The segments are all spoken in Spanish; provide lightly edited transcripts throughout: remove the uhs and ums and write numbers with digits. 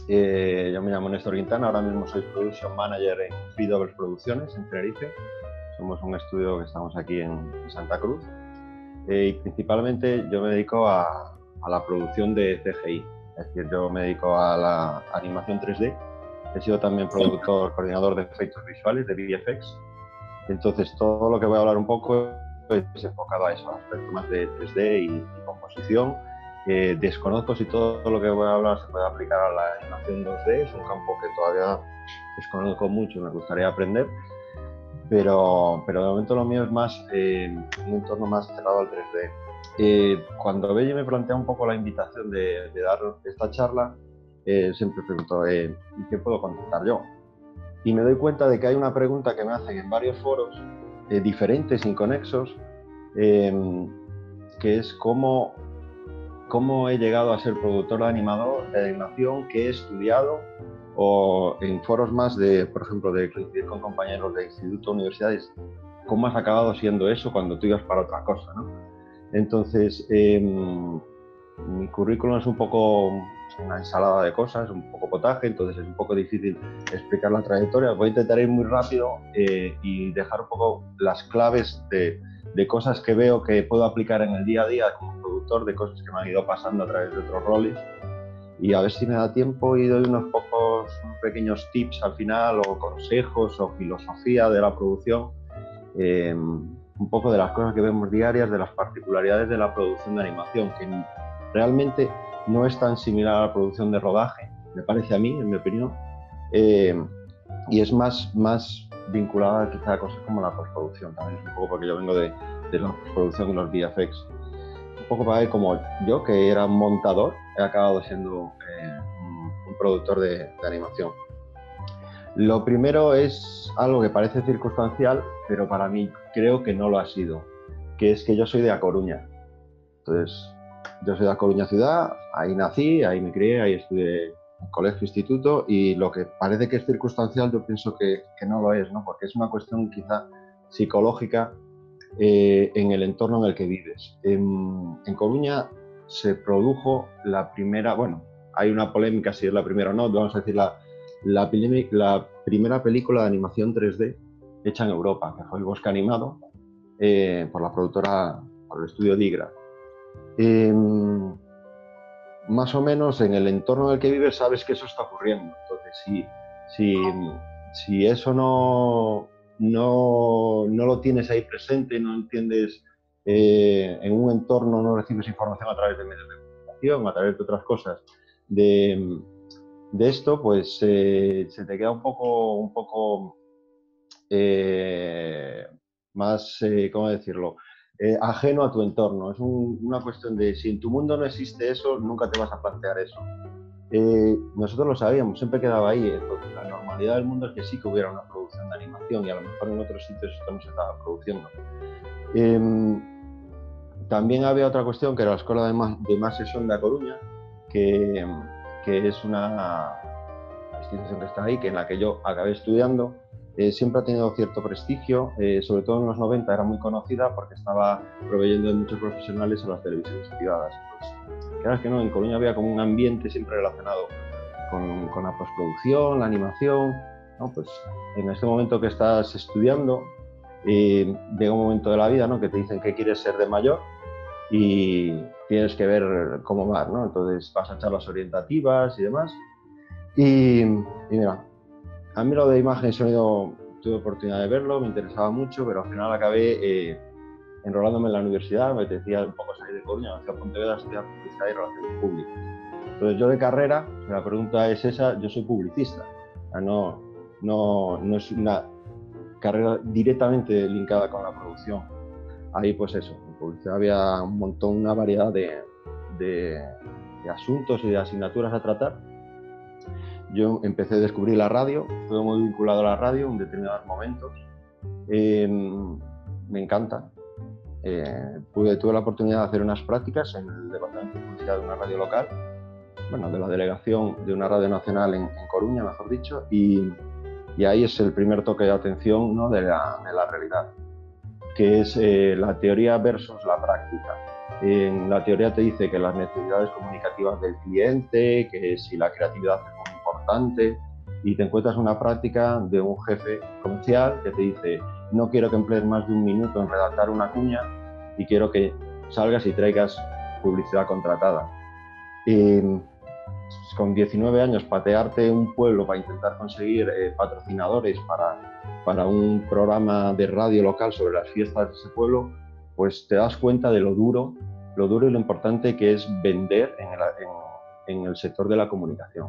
Yo me llamo Néstor Quintana, ahora mismo soy Production Manager en Free Doubles Producciones en Tenerife. Somos un estudio que estamos aquí en Santa Cruz. Y principalmente yo me dedico a la producción de CGI, es decir, yo me dedico a la animación 3D. He sido también productor, coordinador de efectos visuales, de VFX. Entonces, todo lo que voy a hablar un poco es enfocado a eso, a aspectos más de 3D y composición. Desconozco si todo lo que voy a hablar se puede aplicar a la animación 2D, es un campo que todavía desconozco mucho y me gustaría aprender, pero de momento lo mío es más un entorno más cerrado al 3D. Cuando Bello me plantea un poco la invitación de dar esta charla, siempre pregunto, ¿y qué puedo contestar yo? Y me doy cuenta de que hay una pregunta que me hacen en varios foros diferentes, inconexos, que es cómo he llegado a ser productor de animación, qué he estudiado, o en foros más de, por ejemplo, de coincidir con compañeros de instituto, universidades, cómo has acabado siendo eso cuando tú ibas para otra cosa, ¿no? Entonces, mi currículum es un poco una ensalada de cosas, un poco potaje, entonces es un poco difícil explicar la trayectoria. Voy a intentar ir muy rápido y dejar un poco las claves de cosas que veo que puedo aplicar en el día a día como productor, de cosas que me han ido pasando a través de otros roles, y a ver si me da tiempo y doy unos pequeños tips al final, o consejos o filosofía de la producción, un poco de las cosas que vemos diarias, de las particularidades de la producción de animación, que realmente no es tan similar a la producción de rodaje, me parece a mí, en mi opinión, y es más vinculada quizá a cosas como la postproducción. También es un poco porque yo vengo de la postproducción de los VFX. Un poco para ver como yo, que era un montador, he acabado siendo un productor de animación. Lo primero es algo que parece circunstancial, pero para mí creo que no lo ha sido, que es que yo soy de A Coruña. Entonces, yo soy de A Coruña ciudad, ahí nací, ahí me crié, ahí estudié en colegio, instituto, y lo que parece que es circunstancial yo pienso que no lo es, ¿no? Porque es una cuestión quizá psicológica en el entorno en el que vives. En Coruña se produjo la primera, bueno, hay una polémica si es la primera o no, vamos a decir la primera película de animación 3D hecha en Europa, que fue El Bosque Animado, por la productora, por el estudio Digra. Más o menos en el entorno en el que vives sabes que eso está ocurriendo. Entonces, si eso no lo tienes ahí presente, no entiendes, en un entorno no recibes información a través de medios de comunicación, a través de otras cosas, de esto, pues se te queda un poco más, ¿cómo decirlo?, ajeno a tu entorno. Es una cuestión de, si en tu mundo no existe eso, nunca te vas a plantear eso. Nosotros lo sabíamos, siempre quedaba ahí. Entonces, la normalidad del mundo es que sí que hubiera una producción de animación, y a lo mejor en otros sitios esto no se estaba produciendo. También había otra cuestión, que era la Escuela de Imaxe de A Coruña, que es una institución que está ahí, que en la que yo acabé estudiando. Siempre ha tenido cierto prestigio, sobre todo en los 90 era muy conocida porque estaba proveyendo de muchos profesionales a las televisiones privadas. Entonces, claro que no, en Coruña había como un ambiente siempre relacionado con la postproducción, la animación, ¿no? Pues en este momento que estás estudiando, llega un momento de la vida, ¿no?, que te dicen que quieres ser de mayor y tienes que ver cómo vas, ¿no? Entonces vas a charlas orientativas y demás. Y mira, a mí lo de imagen y sonido tuve oportunidad de verlo, me interesaba mucho, pero al final acabé enrolándome en la universidad. Me apetecía un poco salir de Coruña, me fui a Pontevedra a estudiar publicidad y relaciones públicas. Entonces yo de carrera, si la pregunta es esa, yo soy publicista. No es una carrera directamente linkada con la producción. Ahí pues eso, en publicidad había un montón, una variedad de asuntos y de asignaturas a tratar. Yo empecé a descubrir la radio, estuve muy vinculado a la radio en determinados momentos. Me encanta. Tuve la oportunidad de hacer unas prácticas en el departamento de publicidad de una radio local, bueno, de la delegación de una radio nacional en Coruña, mejor dicho, y ahí es el primer toque de atención, ¿no?, de la realidad, que es la teoría versus la práctica. En la teoría te dice que las necesidades comunicativas del cliente, que si la creatividad es muy importante, y te encuentras una práctica de un jefe comercial que te dice: no quiero que emplees más de un minuto en redactar una cuña y quiero que salgas y traigas publicidad contratada. Con 19 años patearte un pueblo para intentar conseguir patrocinadores para un programa de radio local sobre las fiestas de ese pueblo, pues te das cuenta de lo duro y lo importante que es vender en el sector de la comunicación.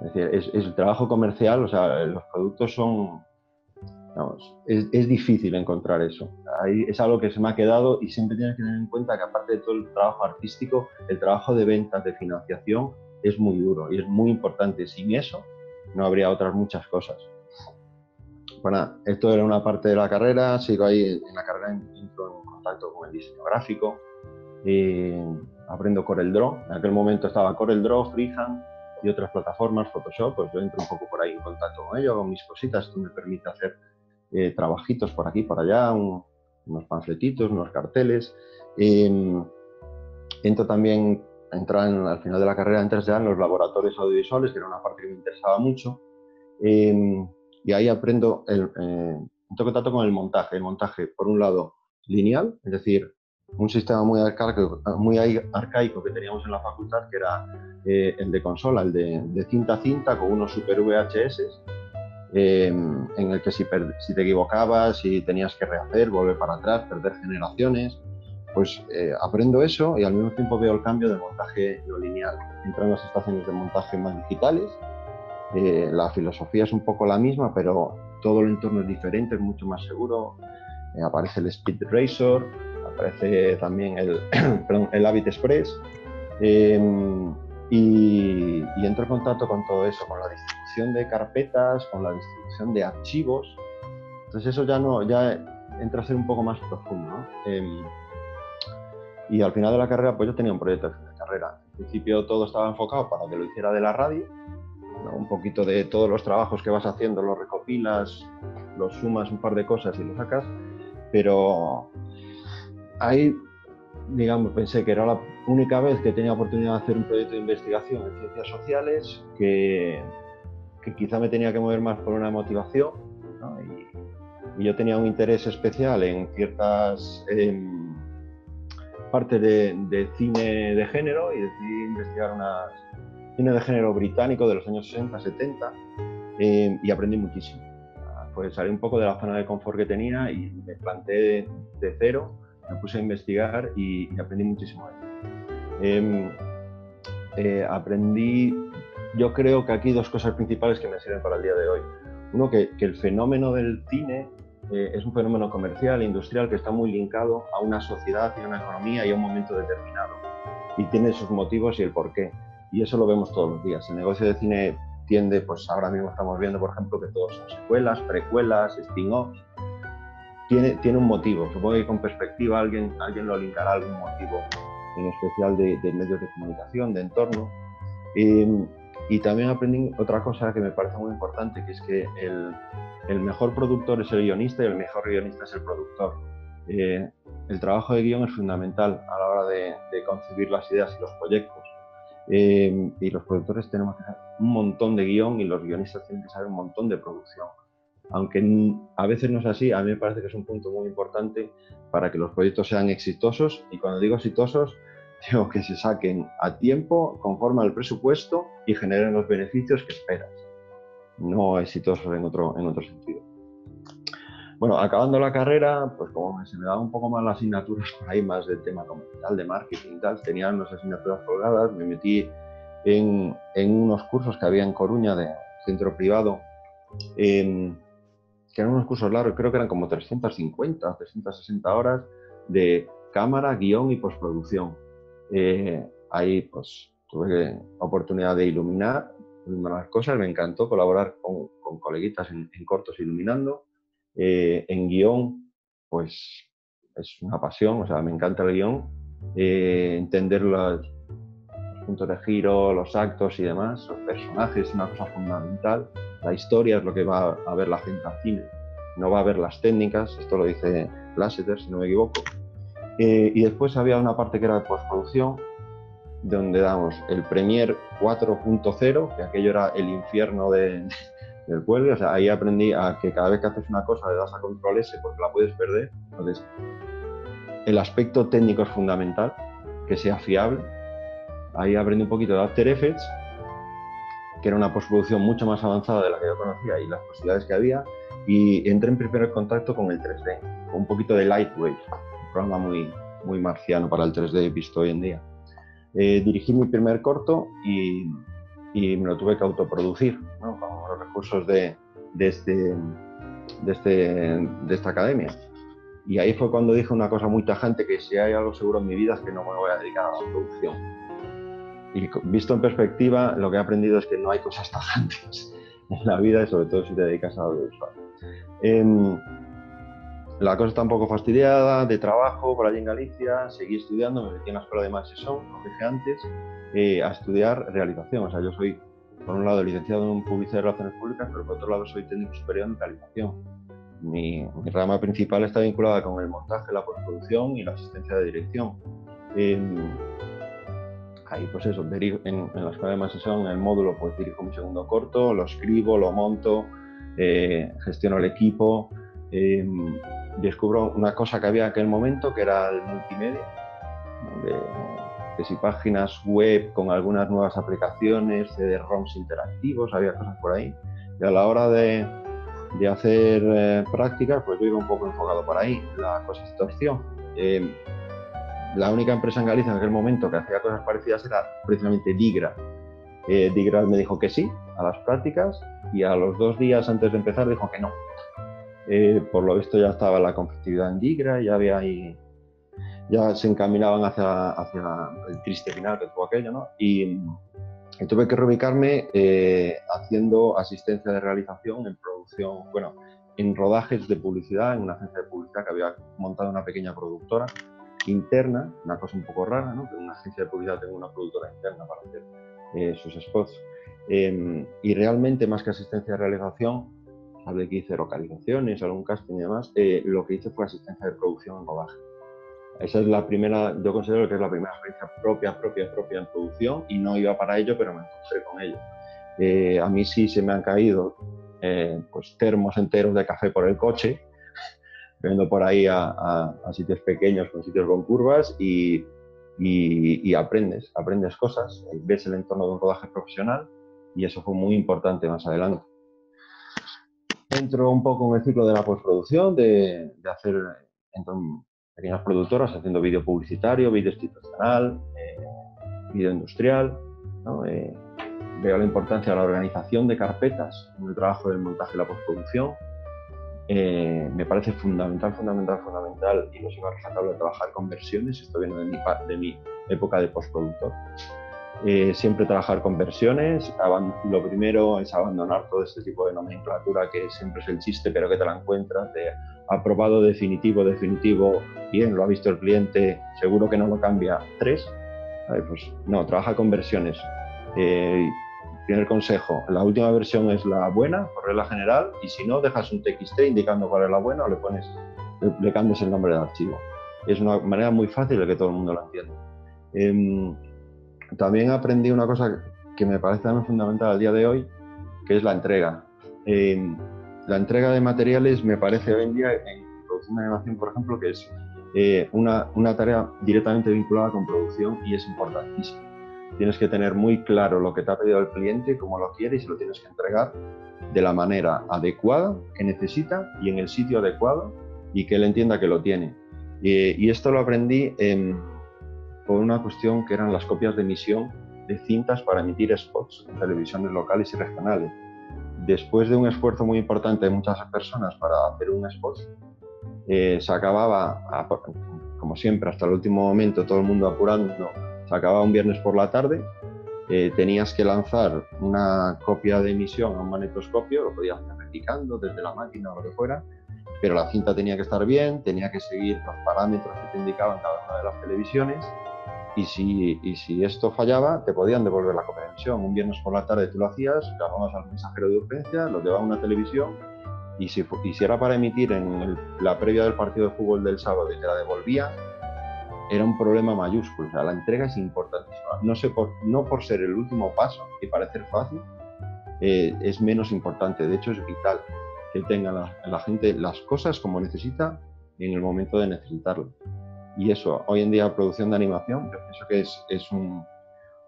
Es decir, es el trabajo comercial, o sea, los productos son... Vamos, es difícil encontrar eso. Ahí es algo que se me ha quedado, y siempre tienes que tener en cuenta que, aparte de todo el trabajo artístico, el trabajo de ventas, de financiación, es muy duro y es muy importante. Sin eso no habría otras muchas cosas. Bueno, esto era una parte de la carrera. Sigo ahí en la carrera, entro en contacto con el diseño gráfico, aprendo CorelDRAW. En aquel momento estaba CorelDRAW, Freehand y otras plataformas, Photoshop. Pues yo entro un poco por ahí en contacto con ello, con mis cositas. Esto me permite hacer trabajitos por aquí, por allá, unos panfletitos, unos carteles. Entro también, al final de la carrera, entras ya en los laboratorios audiovisuales, que era una parte que me interesaba mucho. Y ahí aprendo, entro en contacto con el montaje, por un lado, lineal, es decir, un sistema muy arcaico que teníamos en la facultad, que era el de consola, el de cinta a cinta, con unos super VHS, en el que si te equivocabas, si tenías que rehacer, volver para atrás, perder generaciones. Pues aprendo eso, y al mismo tiempo veo el cambio de montaje no lineal. Entro en las estaciones de montaje más digitales. La filosofía es un poco la misma, pero todo el entorno es diferente, es mucho más seguro. Aparece el Speed Razor, aparece también el Avid Express, y entro en contacto con todo eso, con la distribución de carpetas, con la distribución de archivos. Entonces eso ya entra a ser un poco más profundo, ¿no? Y al final de la carrera, pues yo tenía un proyecto de carrera. Al principio todo estaba enfocado para que lo hiciera de la radio, ¿no? Un poquito de todos los trabajos que vas haciendo, los recopilas, los sumas un par de cosas y lo sacas, pero ahí, digamos, pensé que era la única vez que tenía oportunidad de hacer un proyecto de investigación en ciencias sociales, que quizá me tenía que mover más por una motivación, ¿no? Y yo tenía un interés especial en ciertas partes de cine de género, y decidí investigar cine de género británico de los años 60, 70, y aprendí muchísimo. Pues salí un poco de la zona de confort que tenía y me planteé de cero, me puse a investigar y aprendí muchísimo. Aprendí, yo creo que aquí, dos cosas principales que me sirven para el día de hoy. Uno, que el fenómeno del cine es un fenómeno comercial, industrial, que está muy linkado a una sociedad y a una economía y a un momento determinado. Y tiene sus motivos y el porqué. Y eso lo vemos todos los días. El negocio de cine tiende, pues ahora mismo estamos viendo, por ejemplo, que todos son secuelas, precuelas, spin-offs. Tiene un motivo. Supongo que con perspectiva alguien lo linkará a algún motivo, en especial de medios de comunicación, de entorno. Y también aprendí otra cosa que me parece muy importante, que es que el mejor productor es el guionista y el mejor guionista es el productor. El trabajo de guión es fundamental a la hora de concebir las ideas y los proyectos. Y los productores tenemos que saber un montón de guión y los guionistas tienen que saber un montón de producción. Aunque a veces no es así, a mí me parece que es un punto muy importante para que los proyectos sean exitosos. Y cuando digo exitosos, digo que se saquen a tiempo, conforme al presupuesto, y generen los beneficios que esperas. No exitosos en otro sentido. Bueno, acabando la carrera, pues como se me daban un poco más las asignaturas por ahí, más del tema comercial, de marketing y tal, tenía unas asignaturas colgadas, me metí en unos cursos que había en Coruña, de centro privado, que eran unos cursos largos, creo que eran como 350, 360 horas de cámara, guión y postproducción. Ahí pues tuve oportunidad de iluminar las cosas, me encantó colaborar con coleguitas en cortos iluminando. En guión, pues es una pasión, o sea, me encanta el guión, entender los puntos de giro, los actos y demás, los personajes es una cosa fundamental, la historia es lo que va a ver la gente al cine, no va a ver las técnicas, esto lo dice Lasseter, si no me equivoco. Y después había una parte que era de postproducción, donde damos el Premiere 4.0, que aquello era el infierno del cuelgue. O sea, ahí aprendí a que cada vez que haces una cosa le das a control S porque la puedes perder. Entonces, el aspecto técnico es fundamental, que sea fiable. Ahí aprendí un poquito de After Effects, que era una postproducción mucho más avanzada de la que yo conocía y las posibilidades que había, y entré en primer contacto con el 3D, con un poquito de Lightwave, un programa muy marciano para el 3D visto hoy en día. Dirigí mi primer corto y me lo tuve que autoproducir, ¿no?, con los recursos de esta academia. Y ahí fue cuando dije una cosa muy tajante, que si hay algo seguro en mi vida es que no me voy a dedicar a la producción. Y visto en perspectiva, lo que he aprendido es que no hay cosas tajantes en la vida, y sobre todo si te dedicas a audiovisual. La cosa está un poco fastidiada de trabajo por allí en Galicia. Seguí estudiando, me metí en la escuela de Max y Son, como dije antes, a estudiar realización. O sea, yo soy, por un lado, licenciado en Publicidad y Relaciones Públicas, pero por otro lado soy técnico superior en realización. Mi rama principal está vinculada con el montaje, la postproducción y la asistencia de dirección. Ahí, pues eso, en la escuela de Max y Son, en el módulo, pues dirijo mi segundo corto, lo escribo, lo monto, gestiono el equipo. Descubro una cosa que había en aquel momento, que era el multimedia, que si páginas web con algunas nuevas aplicaciones, CD-ROMs interactivos, había cosas por ahí. Y a la hora de hacer prácticas, pues yo iba un poco enfocado por ahí. La cosa se torció. La única empresa en Galicia en aquel momento que hacía cosas parecidas era precisamente Digra. Digra me dijo que sí a las prácticas, y a los 2 días antes de empezar dijo que no. Por lo visto ya estaba la competitividad en Digra, ya se encaminaban hacia el triste final que tuvo aquello, ¿no? Y tuve que reubicarme haciendo asistencia de realización en producción, bueno, en rodajes de publicidad, en una agencia de publicidad que había montado una pequeña productora interna, una cosa un poco rara, ¿no?, que una agencia de publicidad tenga una productora interna para hacer sus spots. Y realmente, más que asistencia de realización, hablé que hice localizaciones, algún casting y demás, lo que hice fue asistencia de producción en rodaje. Esa es la primera, yo considero que es la primera experiencia propia en producción, y no iba para ello, pero me encontré con ello. A mí sí se me han caído pues termos enteros de café por el coche, viendo por ahí a sitios pequeños con sitios con curvas, y aprendes cosas, ves el entorno de un rodaje profesional, y eso fue muy importante más adelante. Entro un poco en el ciclo de la postproducción, entro en pequeñas productoras haciendo vídeo publicitario, vídeo institucional, vídeo industrial, ¿no? Veo la importancia de la organización de carpetas en el trabajo del montaje y la postproducción. Me parece fundamental, y no soy más rescatable, trabajar con versiones. Esto viene de mi época de postproductor. Siempre trabajar con versiones. Lo primero es abandonar todo este tipo de nomenclatura que siempre es el chiste, pero que te la encuentras, de aprobado, definitivo, bien, lo ha visto el cliente, seguro que no lo cambia, 3. Pues no, trabaja con versiones. Primer consejo, la última versión es la buena, por regla general, y si no, dejas un TXT indicando cuál es la buena, o le cambias el nombre del archivo. Es una manera muy fácil de que todo el mundo lo entienda. También aprendí una cosa que me parece también fundamental al día de hoy, que es la entrega. La entrega de materiales me parece hoy en día, en producción de animación, por ejemplo, que es una tarea directamente vinculada con producción, y es importantísima. Tienes que tener muy claro lo que te ha pedido el cliente, cómo lo quiere, y se lo tienes que entregar de la manera adecuada que necesita y en el sitio adecuado, y que él entienda que lo tiene. Y esto lo aprendí por una cuestión que eran las copias de emisión de cintas para emitir spots en televisiones locales y regionales. Después de un esfuerzo muy importante de muchas personas para hacer un spot, se acababa, como siempre, hasta el último momento, todo el mundo apurando, se acababa un viernes por la tarde. Tenías que lanzar una copia de emisión a un magnetoscopio, lo podías hacer replicando desde la máquina o lo que fuera, pero la cinta tenía que estar bien, tenía que seguir los parámetros que te indicaban cada una de las televisiones, y si esto fallaba, te podían devolver la copia de emisión. Un viernes por la tarde tú lo hacías, llamabas al mensajero de urgencia, lo llevaba a una televisión, y si era para emitir en la previa del partido de fútbol del sábado y te la devolvía, era un problema mayúsculo. O sea, la entrega es importantísima. no por ser el último paso y parecer fácil, es menos importante. De hecho, es vital que tenga la gente las cosas como necesita en el momento de necesitarlo. Y eso, hoy en día, la producción de animación, yo pienso que es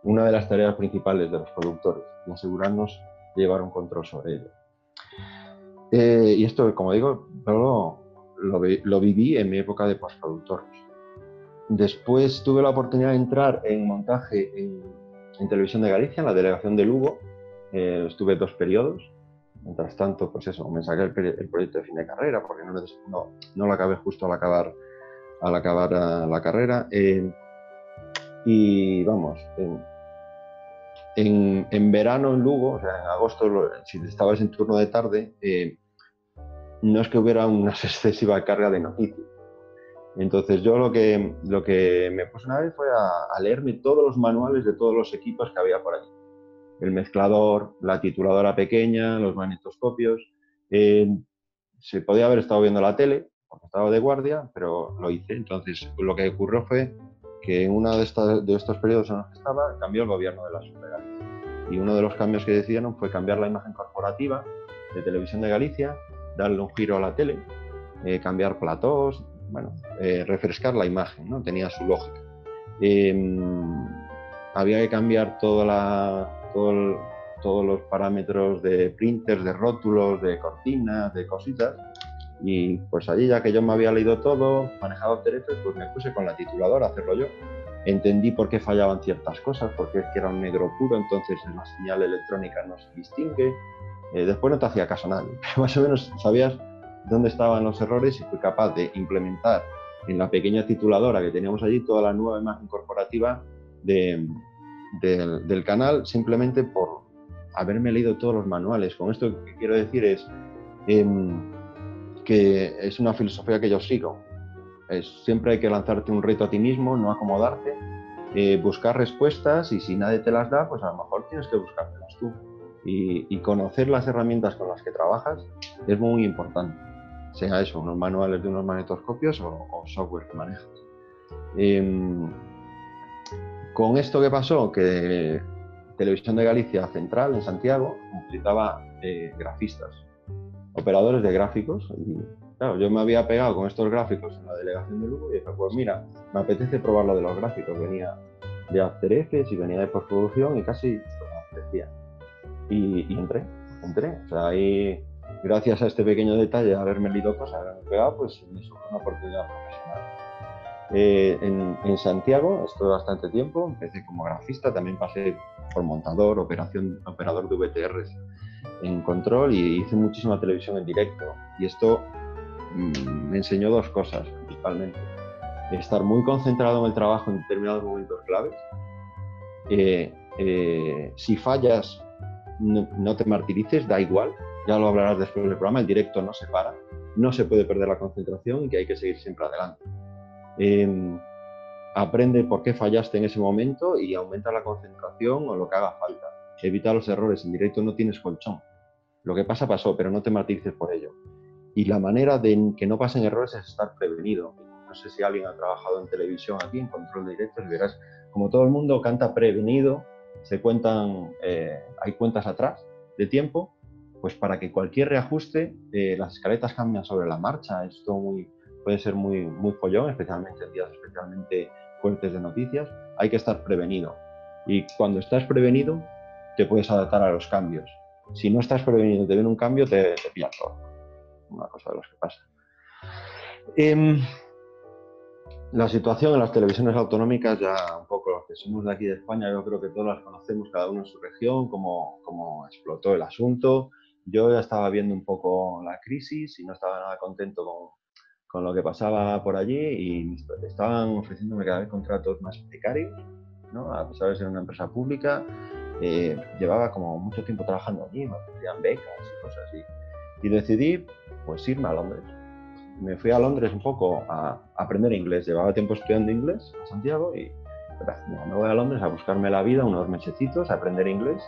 una de las tareas principales de los productores, y asegurarnos de llevar un control sobre ello. Y esto, como digo, lo viví en mi época de postproductor. Después tuve la oportunidad de entrar en montaje en Televisión de Galicia, en la delegación de Lugo. Estuve 2 periodos. Mientras tanto, pues eso, me saqué el proyecto de fin de carrera, porque no lo acabé justo al acabar la carrera. Y vamos, en verano en Lugo, o sea, en agosto, si estabas en turno de tarde, no es que hubiera una excesiva carga de noticias. Entonces yo lo que me puse una vez fue a leerme todos los manuales de todos los equipos que había por allí. El mezclador, la tituladora pequeña, los magnetoscopios. Se podía haber estado viendo la tele, porque estaba de guardia, pero lo hice. Entonces lo que ocurrió fue que en uno de estos periodos en los que estaba, cambió el gobierno de la subdelegación. Y uno de los cambios que decidieron fue cambiar la imagen corporativa de Televisión de Galicia, darle un giro a la tele, cambiar platós, bueno, refrescar la imagen, ¿no? Tenía su lógica. Había que cambiar todos los parámetros de printers, de rótulos, de cortinas, de cositas. Y pues allí, ya que yo me había leído todo, manejado After Effects, pues me puse con la tituladora a hacerlo yo. Entendí por qué fallaban ciertas cosas, porque es que era un negro puro, entonces la señal electrónica no se distingue. Después no te hacía caso a nadie, pero más o menos sabías dónde estaban los errores y fui capaz de implementar en la pequeña tituladora que teníamos allí toda la nueva imagen corporativa del canal, simplemente por haberme leído todos los manuales. Con esto lo que quiero decir es que es una filosofía que yo sigo. Siempre hay que lanzarte un reto a ti mismo, no acomodarte, buscar respuestas, y si nadie te las da, pues a lo mejor tienes que buscártelas tú. Y conocer las herramientas con las que trabajas es muy importante, sea eso, unos manuales de unos magnetoscopios o software que manejas. Con esto que pasó, que Televisión de Galicia Central en Santiago utilizaba grafistas, operadores de gráficos, y claro, yo me había pegado con estos gráficos en la delegación de Lugo y dije, pues mira, me apetece probar lo de los gráficos. Venía de After Effects y venía de postproducción y casi pues, me apetecía. Y entré. O sea, ahí, gracias a este pequeño detalle de haberme leído cosas, haberme pegado, pues me surgió una oportunidad profesional. En Santiago estuve bastante tiempo, empecé como grafista, también pasé por montador, operador de VTRs en control, y hice muchísima televisión en directo. Y esto me enseñó 2 cosas principalmente: estar muy concentrado en el trabajo en determinados momentos claves. Si fallas, no te martirices, da igual, ya lo hablarás después del programa, el directo no se para, no se puede perder la concentración y que hay que seguir siempre adelante. Aprende por qué fallaste en ese momento y aumenta la concentración o lo que haga falta. Evita los errores, en directo no tienes colchón. Lo que pasa, pasó, pero no te martirices por ello. Y la manera de que no pasen errores es estar prevenido. No sé si alguien ha trabajado en televisión aquí, en control de directos, y verás, como todo el mundo canta prevenido, se cuentan, hay cuentas atrás de tiempo, pues para que cualquier reajuste, las escaletas cambian sobre la marcha. Esto puede ser muy follón, especialmente en días especialmente fuertes de noticias. Hay que estar prevenido. Y cuando estás prevenido, te puedes adaptar a los cambios. Si no estás prevenido, te viene un cambio, te pilla todo. Una cosa de los que pasa. La situación en las televisiones autonómicas, ya un poco los que somos de aquí de España, yo creo que todos las conocemos, cada uno en su región, cómo explotó el asunto. Yo ya estaba viendo un poco la crisis y no estaba nada contento con lo que pasaba por allí, y me estaban ofreciéndome cada vez contratos más precarios, ¿no? A pesar de ser una empresa pública, llevaba como mucho tiempo trabajando allí, me ofrecían becas y cosas así. Y decidí pues irme a Londres. Me fui a Londres un poco a aprender inglés. Llevaba tiempo estudiando inglés a Santiago y me voy a Londres a buscarme la vida unos mesecitos, a aprender inglés,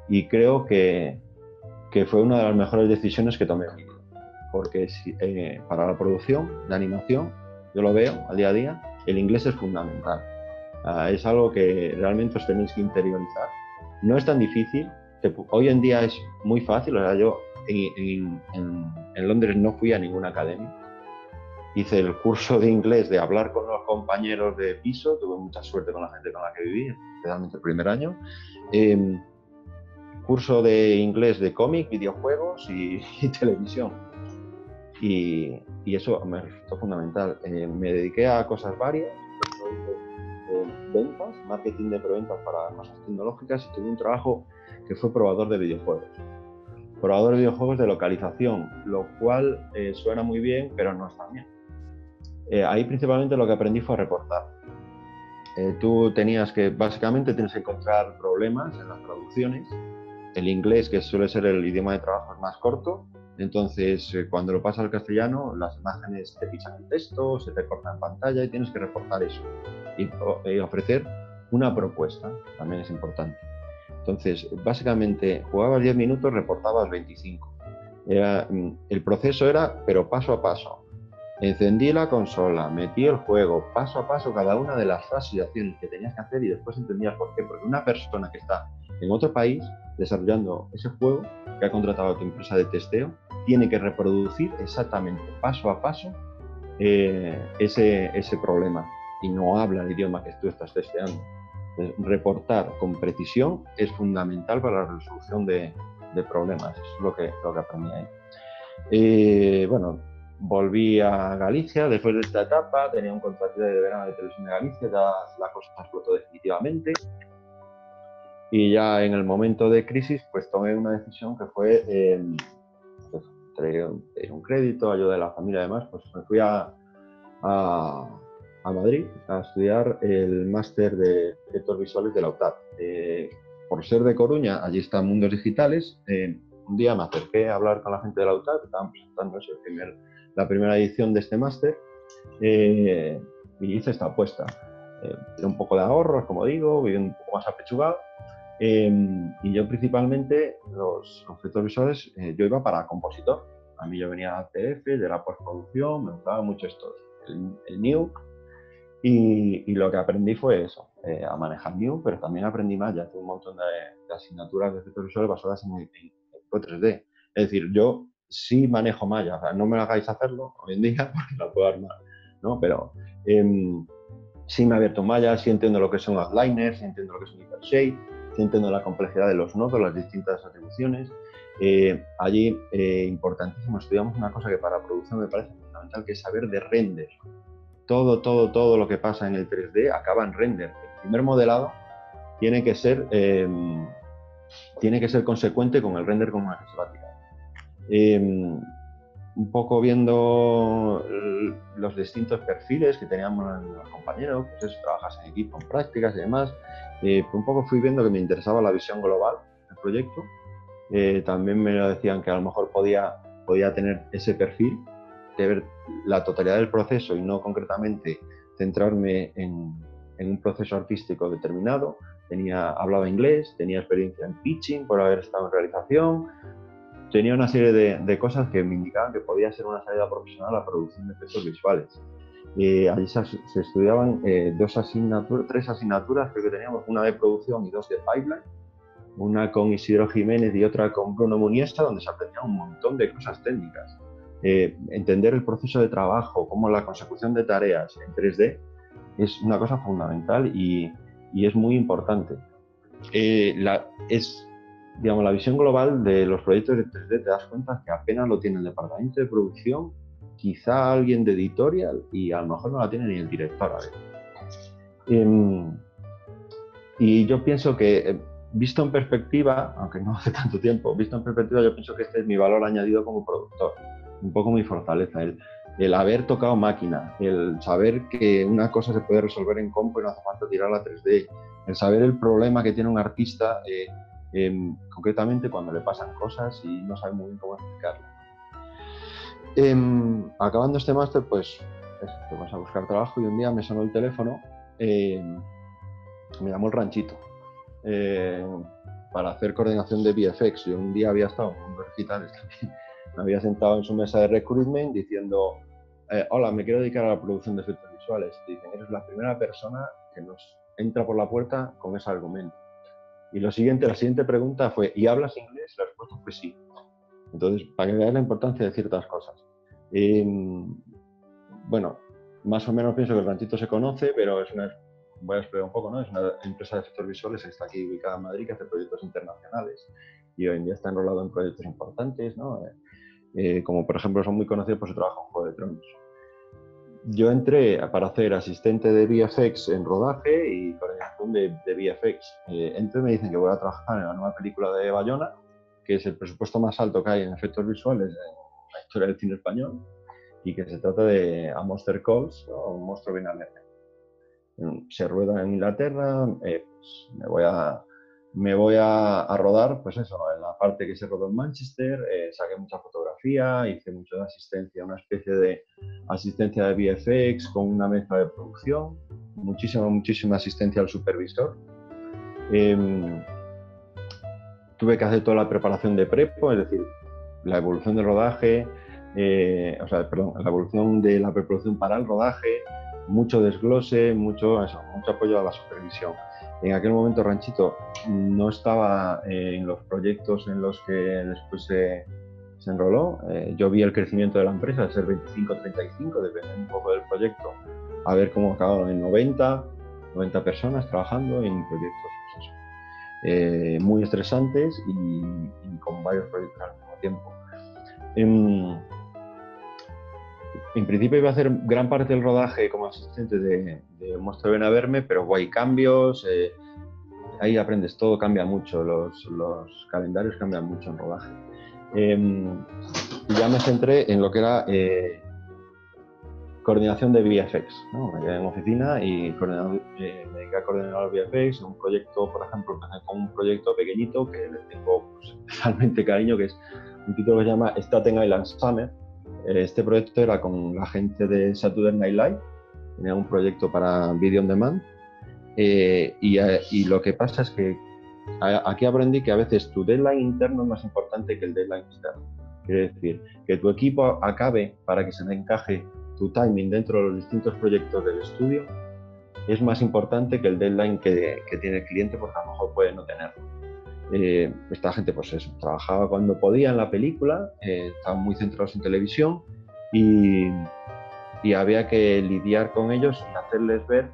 y creo que fue una de las mejores decisiones que tomé en mi vida. Porque para la producción de animación, yo lo veo al día a día, el inglés es fundamental. Es algo que realmente os tenéis que interiorizar. No es tan difícil. Hoy en día es muy fácil. O sea, yo en Londres no fui a ninguna academia. Hice el curso de inglés de hablar con los compañeros de piso. Tuve mucha suerte con la gente con la que viví, especialmente el primer año. Curso de inglés de cómic, videojuegos y televisión. Y eso me resultó fundamental. Me dediqué a cosas varias, ventas, marketing de preventas para cosas tecnológicas, y tuve un trabajo que fue probador de videojuegos. Probador de videojuegos de localización, lo cual suena muy bien, pero no está bien. Ahí principalmente lo que aprendí fue a reportar. Tú básicamente tienes que encontrar problemas en las traducciones. El inglés, que suele ser el idioma de trabajo, es más corto. Entonces, cuando lo pasas al castellano, las imágenes te pichan el texto, se te corta en pantalla y tienes que reportar eso. Y ofrecer una propuesta, también es importante. Entonces, básicamente, jugabas 10 minutos, reportabas 25. El proceso era, pero paso a paso. Encendí la consola, metí el juego, paso a paso, cada una de las fases y acciones que tenías que hacer, y después entendías por qué. Porque una persona que está en otro país desarrollando ese juego, que ha contratado a tu empresa de testeo, tiene que reproducir exactamente, paso a paso, ese problema, y no habla el idioma que tú estás testeando. Entonces, reportar con precisión es fundamental para la resolución de problemas. Eso es lo que aprendí ahí. Bueno, volví a Galicia después de esta etapa. Tenía un contrato de verano de Televisión de Galicia, ya la cosa explotó definitivamente. Y ya en el momento de crisis, pues tomé una decisión que fue pues, pedir un crédito, ayuda de la familia, además, pues me fui a Madrid a estudiar el máster de efectos visuales de la UTAD. Por ser de Coruña, allí están Mundos Digitales. Un día me acerqué a hablar con la gente de la UTAD, estaban presentando la primera edición de este máster, y hice esta apuesta. Un poco de ahorros, como digo, viví un poco más apechugado. Y yo principalmente, los efectos visuales, yo iba para compositor. A mí yo venía de ATF, de la postproducción, me gustaba mucho esto, el New, y lo que aprendí fue eso, a manejar New, pero también aprendí Maya, un montón de asignaturas de efectos visuales basadas en 3D. Es decir, yo sí manejo Maya, o sea, no me lo hagáis hacerlo hoy en día porque la puedo armar, ¿no? Pero sí me he abierto Maya, sí entiendo lo que son outliners, sí entiendo lo que es un hypershade, sí entiendo la complejidad de los nodos, las distintas atribuciones. Allí, importantísimo, estudiamos una cosa que para producción me parece fundamental, que es saber de render. Todo lo que pasa en el 3D acaba en render. El primer modelado tiene que ser consecuente con el render con el que se va a tirar. Un poco viendo los distintos perfiles que teníamos los compañeros, pues eso, trabajas en equipo, en prácticas y demás. Un poco fui viendo que me interesaba la visión global del proyecto. También me lo decían que a lo mejor podía tener ese perfil de ver la totalidad del proceso y no concretamente centrarme en un proceso artístico determinado. Hablaba inglés, tenía experiencia en pitching por haber estado en realización. Tenía una serie de cosas que me indicaban que podía ser una salida profesional a la producción de efectos visuales. Allí se estudiaban tres asignaturas, creo que teníamos una de producción y dos de pipeline, una con Isidro Jiménez y otra con Bruno Muniesta, donde se aprendían un montón de cosas técnicas. Entender el proceso de trabajo, como la consecución de tareas en 3D, es una cosa fundamental y es muy importante. La visión global de los proyectos de 3D, te das cuenta que apenas lo tiene el departamento de producción, quizá alguien de editorial, y a lo mejor no la tiene ni el director a ver. Y yo pienso que, visto en perspectiva, aunque no hace tanto tiempo, visto en perspectiva, yo pienso que este es mi valor añadido como productor, un poco mi fortaleza, el haber tocado máquina, el saber que una cosa se puede resolver en compo y no hace falta tirarla a 3D, el saber el problema que tiene un artista, concretamente cuando le pasan cosas y no sabe muy bien cómo explicarlo. Acabando este máster, pues vamos a buscar trabajo, y un día me sonó el teléfono, me llamó el Ranchito para hacer coordinación de VFX. Yo un día había estado en Mundos Digitales también, me había sentado en su mesa de recruitment diciendo: hola, me quiero dedicar a la producción de efectos visuales. Y dicen: eres la primera persona que nos entra por la puerta con ese argumento. Y la siguiente pregunta fue, ¿y hablas inglés? La respuesta fue sí. Entonces, para que veáis la importancia de ciertas cosas. Bueno, más o menos pienso que el Ranchito se conoce, pero voy a explicar un poco, ¿no? Es una empresa de efectos visuales que está aquí ubicada en Madrid, que hace proyectos internacionales y hoy en día está enrolado en proyectos importantes, ¿no? Como por ejemplo son muy conocidos por su trabajo en Juego de Tronos. Yo entré para hacer asistente de VFX en rodaje y coordinación de VFX. Entré y me dicen que voy a trabajar en la nueva película de Bayona, que es el presupuesto más alto que hay en efectos visuales en la historia del cine español, y que se trata de A Monster Calls, ¿no? Un monstruo viene a verme. Se rueda en Inglaterra, pues me voy a rodar, pues eso, en la parte que se rodó en Manchester, saqué mucha fotografía, hice mucho de asistencia, una especie de asistencia de VFX con una mezcla de producción, muchísima asistencia al supervisor. Tuve que hacer toda la preparación de prepo, es decir, la evolución del rodaje, la evolución de la preproducción para el rodaje, mucho desglose, mucho apoyo a la supervisión. En aquel momento Ranchito no estaba en los proyectos en los que después se enroló. Yo vi el crecimiento de la empresa, de ser 25-35, depende un poco del proyecto, a ver cómo acabaron en 90 personas trabajando en proyectos muy estresantes y con varios proyectos al mismo tiempo. En principio iba a hacer gran parte del rodaje como asistente de Un monstruo ven a verme, pero hay cambios, ahí aprendes todo, cambia mucho, los calendarios cambian mucho en rodaje. Ya me centré en lo que era coordinación de VFX, ¿no? Me quedé en oficina y me dediqué a coordinar los VFX en un proyecto, por ejemplo, con un proyecto pequeñito que le tengo pues, especialmente cariño, que es un título que se llama Staten Island Summer. Este proyecto era con la gente de Saturday Night Live, tenía un proyecto para Video on Demand, y lo que pasa es que aquí aprendí que a veces tu deadline interno es más importante que el deadline externo. Quiere decir, que tu equipo acabe para que se le encaje tu timing dentro de los distintos proyectos del estudio es más importante que el deadline que tiene el cliente, porque a lo mejor puede no tenerlo. Esta gente, pues eso, trabajaba cuando podía en la película, estaban muy centrados en televisión y había que lidiar con ellos y hacerles ver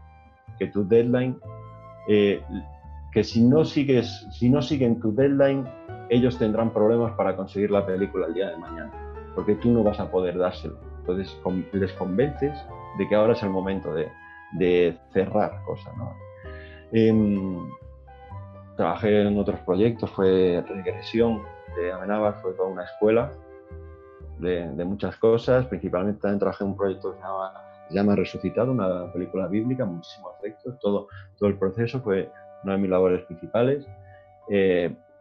que tu deadline, que si no siguen tu deadline, ellos tendrán problemas para conseguir la película el día de mañana, porque tú no vas a poder dárselo. Entonces les convences de que ahora es el momento de cerrar cosas, ¿no? Trabajé en otros proyectos, fue Regresión de Amenábar, fue toda una escuela de muchas cosas. Principalmente también trabajé en un proyecto que se llama Resucitado, una película bíblica, muchísimos efectos, todo el proceso fue una de mis labores principales.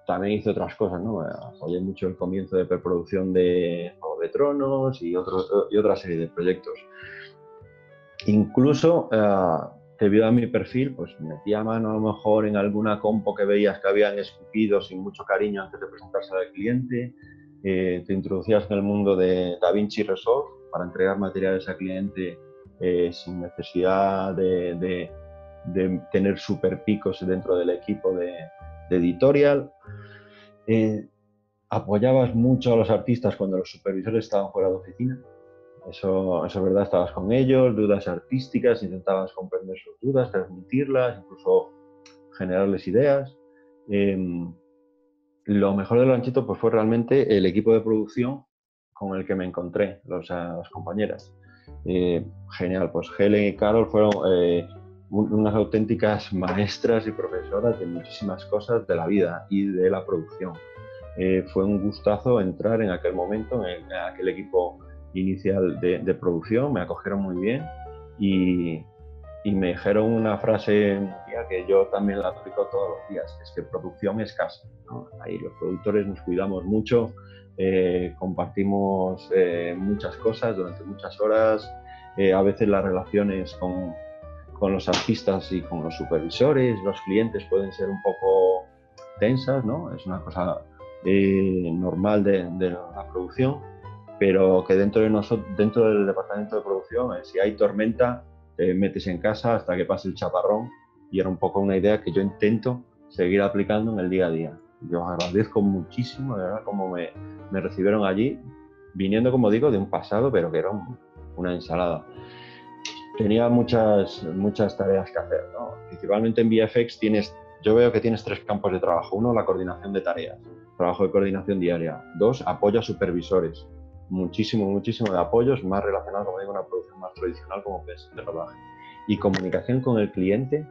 También hice otras cosas, ¿no? Apoyé mucho el comienzo de preproducción de Juego de Tronos y otra serie de proyectos. Incluso, debido a mi perfil, pues metía mano a lo mejor en alguna compo que veías que habían escupido sin mucho cariño antes de presentarse al cliente. Te introducías en el mundo de DaVinci Resolve para entregar materiales al cliente sin necesidad de tener super picos dentro del equipo de editorial. Apoyabas mucho a los artistas cuando los supervisores estaban fuera de oficina. Eso es verdad, estabas con ellos, dudas artísticas, intentabas comprender sus dudas, transmitirlas, incluso generarles ideas. Lo mejor de Ranchito pues, fue realmente el equipo de producción con el que me encontré, las compañeras. Genial, pues Helen y Carol fueron unas auténticas maestras y profesoras de muchísimas cosas de la vida y de la producción. Fue un gustazo entrar en aquel momento en aquel equipo inicial de producción, me acogieron muy bien y me dijeron una frase que yo también la aplico todos los días, que es que producción es casa, ¿no? Ahí los productores nos cuidamos mucho, compartimos muchas cosas durante muchas horas, a veces las relaciones con los artistas y con los supervisores, los clientes pueden ser un poco tensas, ¿no? Es una cosa normal de la producción, pero que dentro del departamento de producción, si hay tormenta, te metes en casa hasta que pase el chaparrón y era un poco una idea que yo intento seguir aplicando en el día a día. Yo agradezco muchísimo, de verdad, cómo me recibieron allí, viniendo, como digo, de un pasado, pero que era una ensalada. Tenía muchas tareas que hacer, ¿no? Principalmente en VFX yo veo que tienes 3 campos de trabajo. 1, la coordinación de tareas, trabajo de coordinación diaria. 2, apoyo a supervisores. Muchísimo de apoyos, más relacionado, como digo, a una producción más tradicional como puede ser de rodaje. Y comunicación con el cliente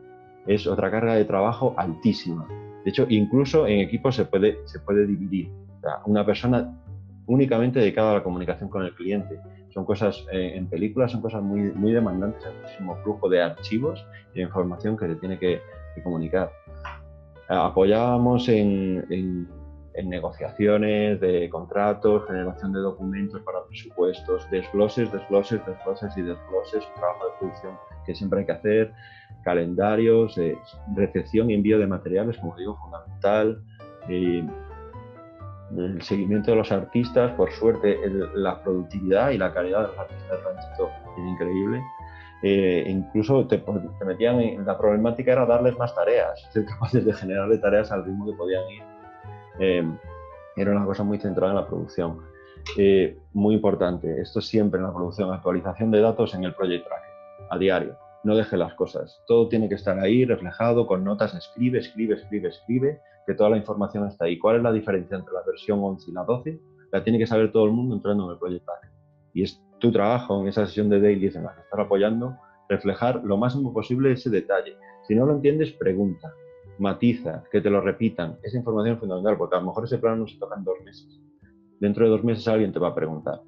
es otra carga de trabajo altísima. De hecho, incluso en equipos se puede dividir. O sea, una persona únicamente dedicada a la comunicación con el cliente. Son cosas, en películas, son cosas muy demandantes, hay muchísimo flujo de archivos y de información que se tiene que comunicar. Apoyábamos en negociaciones de contratos, generación de documentos para presupuestos, desgloses, un trabajo de producción que siempre hay que hacer, calendarios, recepción y envío de materiales, como digo, fundamental. El seguimiento de los artistas, por suerte, la productividad y la calidad de los artistas del ranchito es increíble. Incluso te metían en la problemática, era darles más tareas, ser capaces de generarle tareas al ritmo que podían ir. Era una cosa muy centrada en la producción. Muy importante, esto siempre en la producción, actualización de datos en el project tracker, a diario. No deje las cosas, todo tiene que estar ahí reflejado con notas, escribe, que toda la información está ahí. ¿Cuál es la diferencia entre la versión 11 y la 12? La tiene que saber todo el mundo entrando en el project tracker. Y es tu trabajo en esa sesión de dailies en la que estás apoyando, reflejar lo máximo posible ese detalle. Si no lo entiendes, pregunta, matiza, que te lo repitan. Esa información es fundamental, porque a lo mejor ese plano no se toca en 2 meses. Dentro de 2 meses alguien te va a preguntar.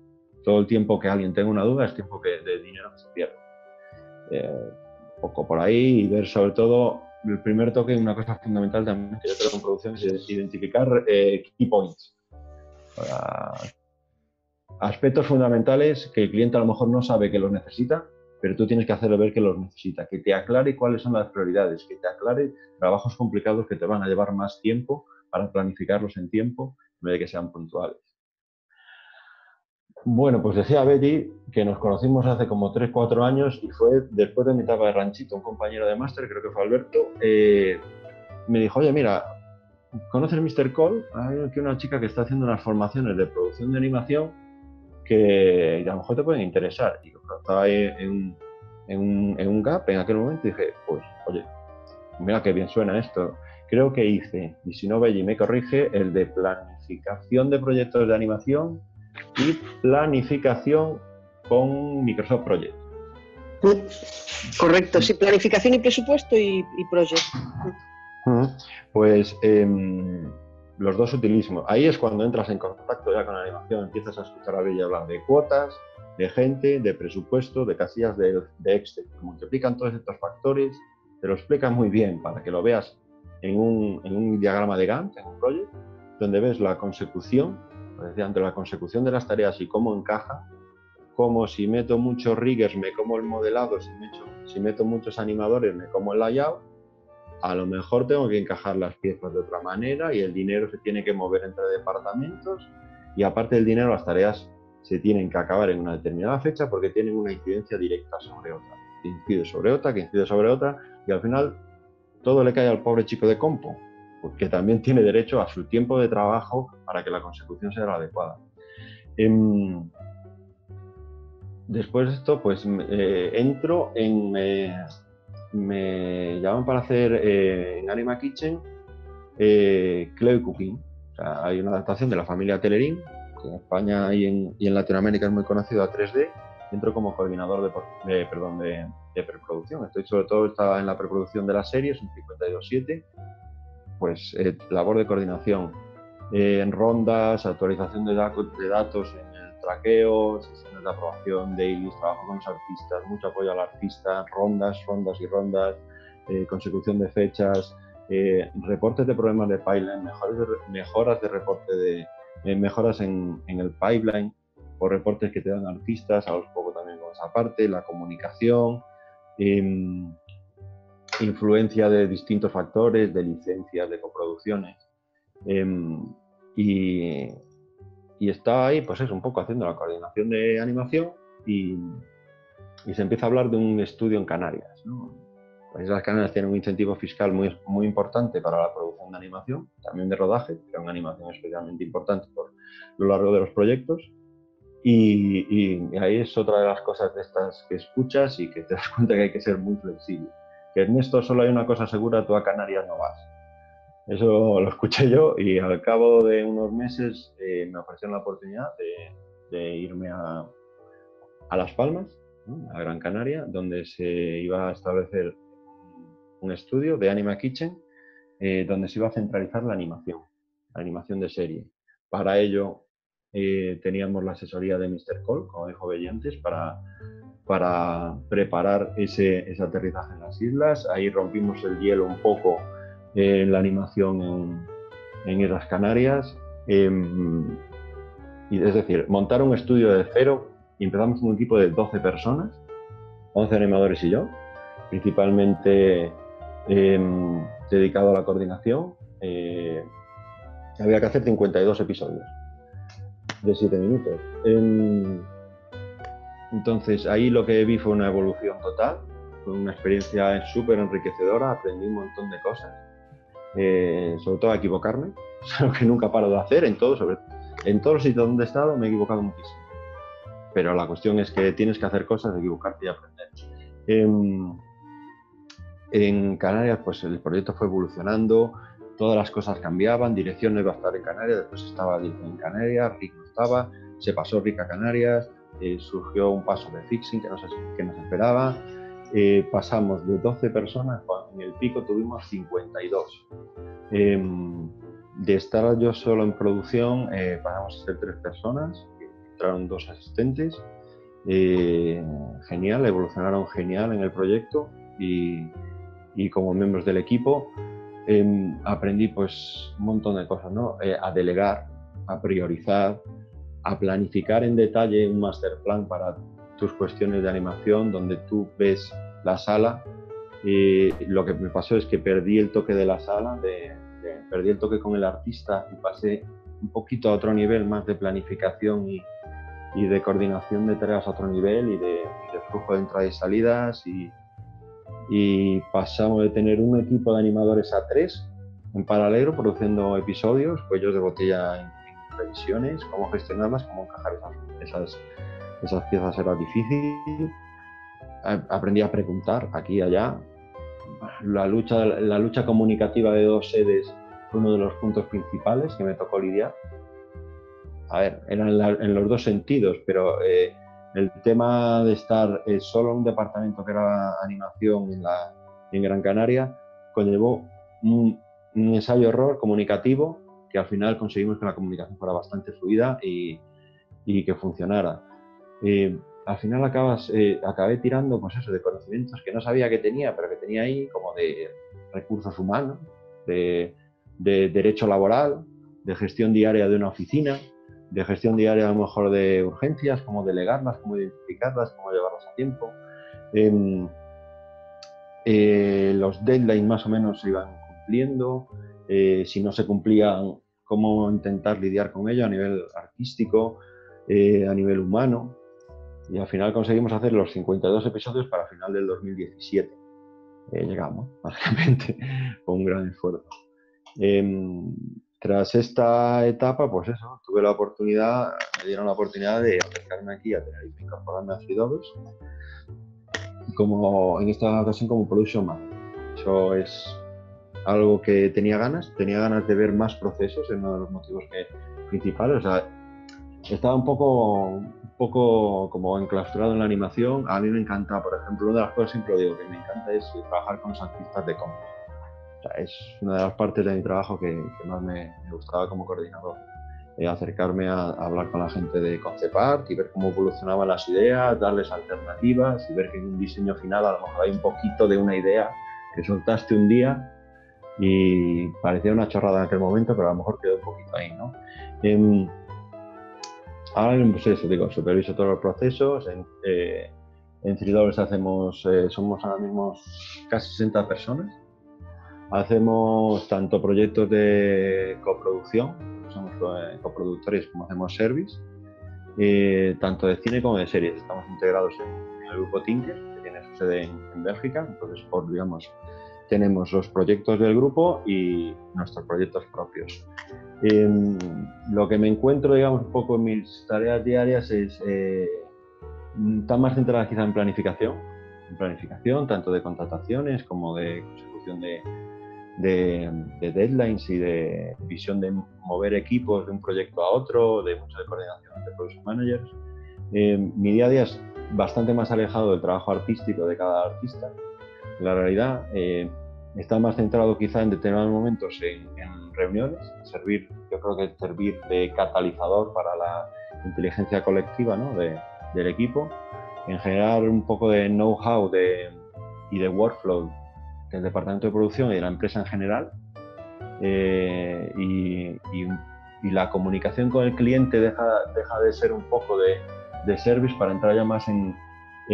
Todo el tiempo que alguien tenga una duda es tiempo de dinero que se pierde. Un poco por ahí, y ver sobre todo el primer toque, una cosa fundamental también que yo creo en producción es identificar key points. Aspectos fundamentales que el cliente a lo mejor no sabe que los necesita, pero tú tienes que hacerle ver que los necesita, que te aclare cuáles son las prioridades, que te aclare trabajos complicados que te van a llevar más tiempo para planificarlos en tiempo, en vez de que sean puntuales. Bueno, pues decía Betty que nos conocimos hace como 3-4 años y fue después de mi etapa de ranchito. Un compañero de máster, creo que fue Alberto, me dijo, oye, mira, ¿conoces Mr. Cole? Hay aquí una chica que está haciendo unas formaciones de producción de animación que a lo mejor te pueden interesar. Y yo estaba ahí en un gap en aquel momento y dije, pues, oye, mira qué bien suena esto. Creo que hice, y si no Belli me corrige, el de planificación de proyectos de animación y planificación con Microsoft Project. Correcto, sí, planificación y presupuesto y Project. Pues los dos utilísimos. Ahí es cuando entras en contacto ya con la animación, empiezas a escuchar a Belli hablar de cuotas, de gente, de presupuesto, de casillas de Excel, que multiplican todos estos factores, te lo explican muy bien para que lo veas en un diagrama de Gantt, en un project, donde ves la consecución, entre la consecución de las tareas y cómo encaja, como si meto muchos riggers me como el modelado, si meto muchos animadores me como el layout, a lo mejor tengo que encajar las piezas de otra manera y el dinero se tiene que mover entre departamentos y aparte del dinero las tareas se tienen que acabar en una determinada fecha porque tienen una incidencia directa sobre otra, que incide sobre otra y al final todo le cae al pobre chico de compo, porque también tiene derecho a su tiempo de trabajo para que la consecución sea la adecuada. Después de esto, pues entro en... me llaman para hacer en Anima Kitchen Cleo y Cooking. O sea, hay una adaptación de la familia Telerín, que en España y en Latinoamérica es muy conocido, a 3D. Entro como coordinador de preproducción. Estoy sobre todo en la preproducción de las series, un 52/7, pues labor de coordinación en rondas, actualización de datos en el traqueo, sesiones de aprobación, dailies, trabajo con los artistas, mucho apoyo al artista, rondas y rondas, consecución de fechas, reportes de problemas de pipeline, mejoras de reporte mejoras en el pipeline o reportes que te dan artistas, hablo un poco también con esa parte, la comunicación, influencia de distintos factores, de licencias, de coproducciones. Y estaba ahí, pues eso, un poco haciendo la coordinación de animación y se empieza a hablar de un estudio en Canarias, ¿no? Islas Canarias tienen un incentivo fiscal muy importante para la producción de animación, también de rodaje, pero en animación especialmente importante por lo largo de los proyectos. Y ahí es otra de las cosas de estas que escuchas y que te das cuenta que hay que ser muy flexible. Que en esto solo hay una cosa segura, tú a Canarias no vas. Eso lo escuché yo y al cabo de unos meses me ofrecieron la oportunidad de irme a Las Palmas, ¿no?, a Gran Canaria, donde se iba a establecer un estudio de Anima Kitchen, donde se iba a centralizar la animación de serie. Para ello teníamos la asesoría de Mr. Cole, como dijo Belli antes, para preparar ese aterrizaje en las islas. Ahí rompimos el hielo un poco en la animación en Islas Canarias. Y es decir, montar un estudio de cero, y empezamos un equipo de 12 personas, 11 animadores y yo, principalmente dedicado a la coordinación. Había que hacer 52 episodios de 7 minutos. Entonces ahí lo que vi fue una evolución total, fue una experiencia súper enriquecedora, aprendí un montón de cosas, sobre todo a equivocarme, lo que nunca paro de hacer en todos los sitios donde he estado me he equivocado muchísimo. Pero la cuestión es que tienes que hacer cosas, equivocarte y aprender. En Canarias pues el proyecto fue evolucionando, todas las cosas cambiaban, dirección no iba a estar en Canarias, después estaba dirección en Canarias, Rick no estaba, se pasó Rick a Canarias, surgió un paso de fixing que nos esperaba, pasamos de 12 personas, en el pico tuvimos 52. De estar yo solo en producción pasamos a ser 3 personas, entraron 2 asistentes, genial, evolucionaron genial en el proyecto y como miembros del equipo aprendí pues un montón de cosas, ¿no? A delegar, a priorizar, a planificar en detalle un master plan para tus cuestiones de animación, donde tú ves la sala. Lo que me pasó es que perdí el toque de la sala, perdí el toque con el artista y pasé un poquito a otro nivel más de planificación y de coordinación de tareas a otro nivel y de flujo de entradas y salidas y pasamos de tener un equipo de animadores a 3 en paralelo produciendo episodios, cuellos de botella en revisiones, cómo gestionarlas, cómo encajar esas piezas era difícil. Aprendí a preguntar aquí y allá. La lucha comunicativa de 2 sedes fue uno de los puntos principales que me tocó lidiar. A ver, eran en los 2 sentidos, pero el tema de estar solo en un departamento que era animación en Gran Canaria conllevó un ensayo-error comunicativo que al final conseguimos que la comunicación fuera bastante fluida y que funcionara. Al final acabé tirando pues eso, de conocimientos que no sabía que tenía, pero que tenía ahí, como de recursos humanos, de derecho laboral, de gestión diaria de una oficina, de gestión diaria a lo mejor de urgencias, cómo delegarlas, cómo identificarlas, cómo llevarlas a tiempo. Los deadlines más o menos se iban cumpliendo, si no se cumplían, cómo intentar lidiar con ello a nivel artístico, a nivel humano, y al final conseguimos hacer los 52 episodios para final del 2017. Llegamos, básicamente, con un gran esfuerzo. Tras esta etapa, pues eso, me dieron la oportunidad de acercarme aquí a Tenerife, incorporarme a Freedogs, como en esta ocasión como Production Manager. Eso es algo que tenía ganas de ver más procesos, es uno de los motivos principales. O sea, estaba un poco como enclaustrado en la animación. A mí me encanta, por ejemplo, una de las cosas, siempre lo digo, que me encanta es trabajar con los artistas de cómics. O sea, es una de las partes de mi trabajo que más me gustaba como coordinador. Acercarme a hablar con la gente de concept art y ver cómo evolucionaban las ideas, darles alternativas y ver que en un diseño final a lo mejor hay un poquito de una idea que soltaste un día y parecía una chorrada en aquel momento, pero a lo mejor quedó un poquito ahí, ¿no? Ahora, pues eso, digo, superviso todos los procesos. En Freedogs somos ahora mismo casi 60 personas. Hacemos tanto proyectos de coproducción, somos coproductores, como hacemos service, tanto de cine como de series. Estamos integrados en el grupo Tinker, que tiene sus sede en Bélgica, entonces, digamos, tenemos los proyectos del grupo y nuestros proyectos propios. Lo que me encuentro, digamos, un poco en mis tareas diarias es está más centrada quizá en planificación, tanto de contrataciones como de consecución de deadlines y de visión de mover equipos de un proyecto a otro, de mucho de coordinación entre product managers. Mi día a día es bastante más alejado del trabajo artístico de cada artista. La realidad está más centrado quizá en determinados momentos en reuniones, yo creo que servir de catalizador para la inteligencia colectiva, ¿no? del equipo, en generar un poco de know-how y de workflow del departamento de producción y de la empresa en general, y la comunicación con el cliente deja de ser un poco de service para entrar ya más en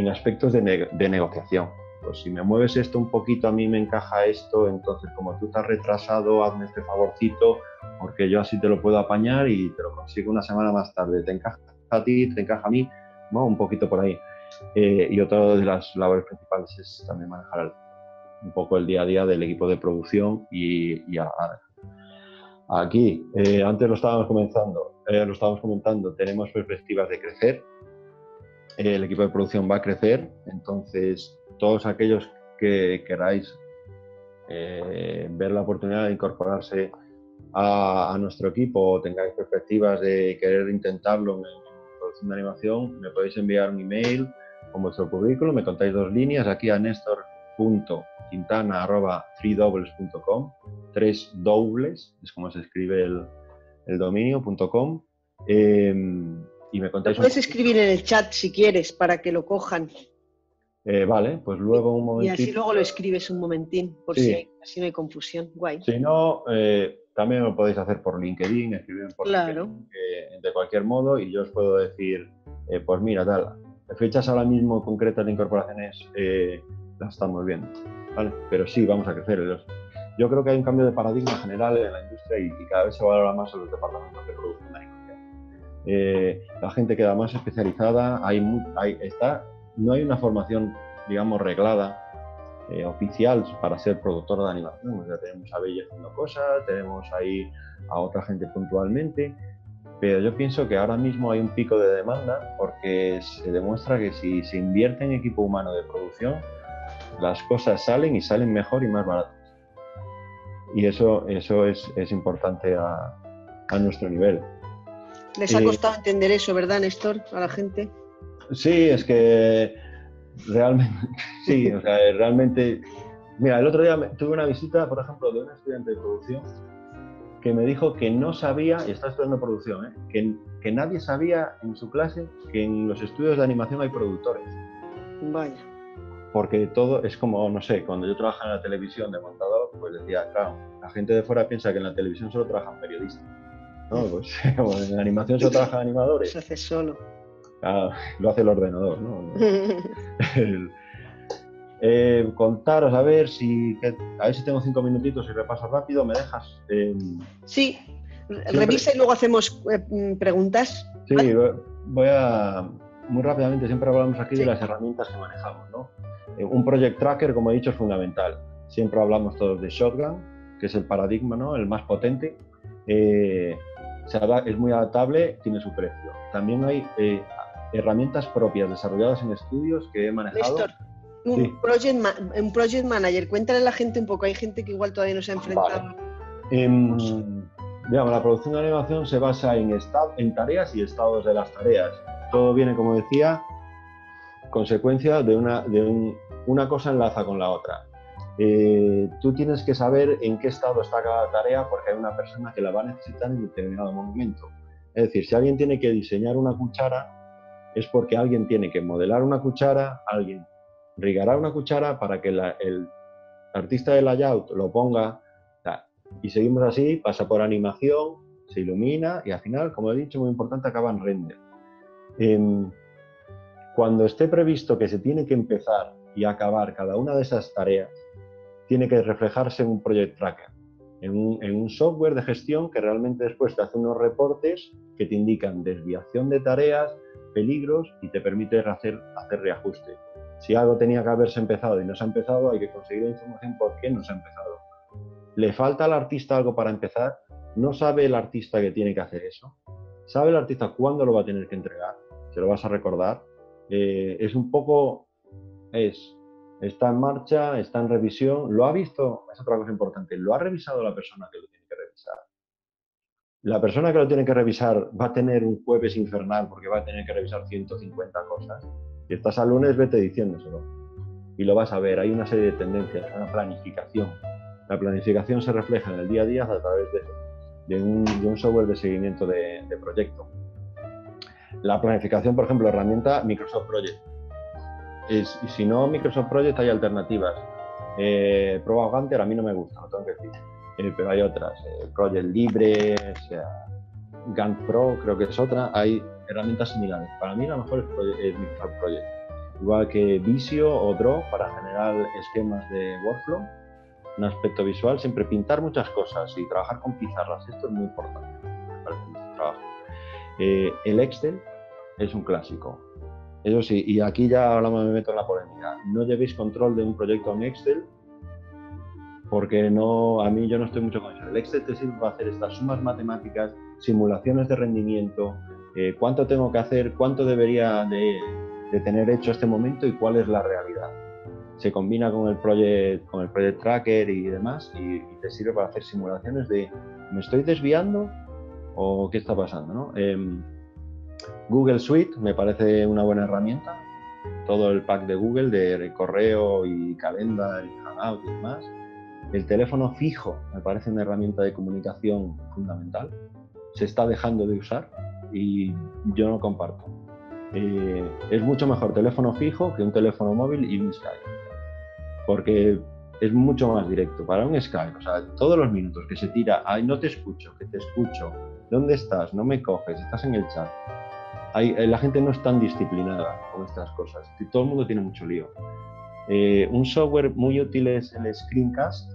aspectos de negociación. Pues si me mueves esto un poquito, a mí me encaja esto, entonces como tú estás retrasado, hazme este favorcito, porque yo así te lo puedo apañar y te lo consigo una semana más tarde. Te encaja a ti, te encaja a mí, ¿no? Un poquito por ahí. Y otra de las labores principales es también manejar un poco el día a día del equipo de producción aquí, antes lo estábamos comentando, tenemos perspectivas de crecer. El equipo de producción va a crecer, entonces todos aquellos que queráis ver la oportunidad de incorporarse a nuestro equipo o tengáis perspectivas de querer intentarlo en producción de animación, me podéis enviar un email con vuestro currículum, me contáis 2 líneas aquí a nestor.quintana@3doubles.com, 3 dobles, es como se escribe el dominio.com, y me contáis. Lo puedes escribir en el chat si quieres para que lo cojan. Vale, pues luego un momentito. Y así luego lo escribes un momentín, por si así no hay confusión. Guay. Si no, también lo podéis hacer por LinkedIn, escribir por LinkedIn, de cualquier modo, y yo os puedo decir, pues mira, tal, fechas ahora mismo concretas de incorporaciones las estamos viendo, ¿vale? Pero sí, vamos a crecer. Yo creo que hay un cambio de paradigma general en la industria y cada vez se valora más en los departamentos de producción de animación. La gente queda más especializada, no hay una formación, digamos, reglada, oficial para ser productor de animación. O sea, tenemos a Bella haciendo cosas, tenemos ahí a otra gente puntualmente, pero yo pienso que ahora mismo hay un pico de demanda porque se demuestra que si se invierte en equipo humano de producción, las cosas salen y salen mejor y más baratas. Y eso es importante a nuestro nivel. Les ha costado entender eso, ¿verdad, Néstor? A la gente. Sí, es que realmente, sí, o sea, realmente. Mira, el otro día tuve una visita, por ejemplo, de un estudiante de producción que me dijo que no sabía, y está estudiando producción, que nadie sabía en su clase que en los estudios de animación hay productores. Vaya. Porque todo es como, no sé, cuando yo trabajaba en la televisión de montador, pues decía, claro, la gente de fuera piensa que en la televisión solo trabajan periodistas. No, pues en la animación solo trabajan animadores. Se hace solo. Lo hace el ordenador, ¿no? Contaros, a ver si tengo 5 minutitos y repaso rápido, ¿me dejas? Sí, revisa y luego hacemos preguntas. Sí, voy a, muy rápidamente, siempre hablamos aquí de las herramientas que manejamos, ¿no? Un project tracker, como he dicho, es fundamental. Siempre hablamos todos de Shotgun, que es el paradigma, ¿no? El más potente. Es muy adaptable, tiene su precio. También hay herramientas propias desarrolladas en estudios que he manejado. Néstor, un project manager, cuéntale a la gente un poco, hay gente que igual todavía no se ha enfrentado. Vale. Digamos, la producción de animación se basa en tareas y estados de las tareas. Todo viene, como decía, consecuencia de una cosa enlaza con la otra. Tú tienes que saber en qué estado está cada tarea porque hay una persona que la va a necesitar en determinado momento. Es decir, si alguien tiene que diseñar una cuchara, es porque alguien tiene que modelar una cuchara, alguien rigará una cuchara para que el artista de layout lo ponga, y seguimos así, pasa por animación, se ilumina y al final, como he dicho, muy importante, acaba en render. Cuando esté previsto que se tiene que empezar y acabar cada una de esas tareas, tiene que reflejarse en un project tracker, en un software de gestión que realmente después te hace unos reportes que te indican desviación de tareas, peligros y te permite hacer reajuste. Si algo tenía que haberse empezado y no se ha empezado, hay que conseguir la información por qué no se ha empezado. ¿Le falta al artista algo para empezar? ¿No sabe el artista que tiene que hacer eso? ¿Sabe el artista cuándo lo va a tener que entregar? ¿Se lo vas a recordar? Es un poco... está en marcha, está en revisión. ¿Lo ha visto? Es otra cosa importante. ¿Lo ha revisado la persona que lo tiene que revisar? La persona que lo tiene que revisar va a tener un jueves infernal porque va a tener que revisar 150 cosas. Si estás al lunes, vete diciéndoselo. Y lo vas a ver. Hay una serie de tendencias, una planificación. La planificación se refleja en el día a día a través de un software de seguimiento de proyecto. La planificación, por ejemplo, herramienta Microsoft Project. Y si no Microsoft Project, hay alternativas. Proa Gantt a mí no me gusta, lo tengo que decir. Pero hay otras. Project Libre, Gantt Pro, creo que es otra. Hay herramientas similares. Para mí la mejor es Microsoft Project. Igual que Visio o Draw para generar esquemas de workflow. Un aspecto visual, siempre pintar muchas cosas y trabajar con pizarras. Esto es muy importante para el trabajo. El Excel es un clásico. Eso sí, y aquí ya me meto en la polémica. No llevéis control de un proyecto en Excel porque a mí yo no estoy mucho con eso. El Excel te sirve para hacer estas sumas matemáticas, simulaciones de rendimiento, cuánto tengo que hacer, cuánto debería de tener hecho este momento y cuál es la realidad. Se combina con el Project Tracker y demás y te sirve para hacer simulaciones de ¿me estoy desviando o qué está pasando, ¿no? Google Suite me parece una buena herramienta. Todo el pack de Google de correo y calendar y Hangout y demás. El teléfono fijo me parece una herramienta de comunicación fundamental. Se está dejando de usar y yo no comparto. Es mucho mejor teléfono fijo que un teléfono móvil y un Skype. Porque es mucho más directo. Para un Skype, o sea, todos los minutos que se tira, ay, no te escucho, que te escucho, ¿dónde estás? No me coges, estás en el chat. La gente no es tan disciplinada con estas cosas. Todo el mundo tiene mucho lío. Un software muy útil es el Screencast,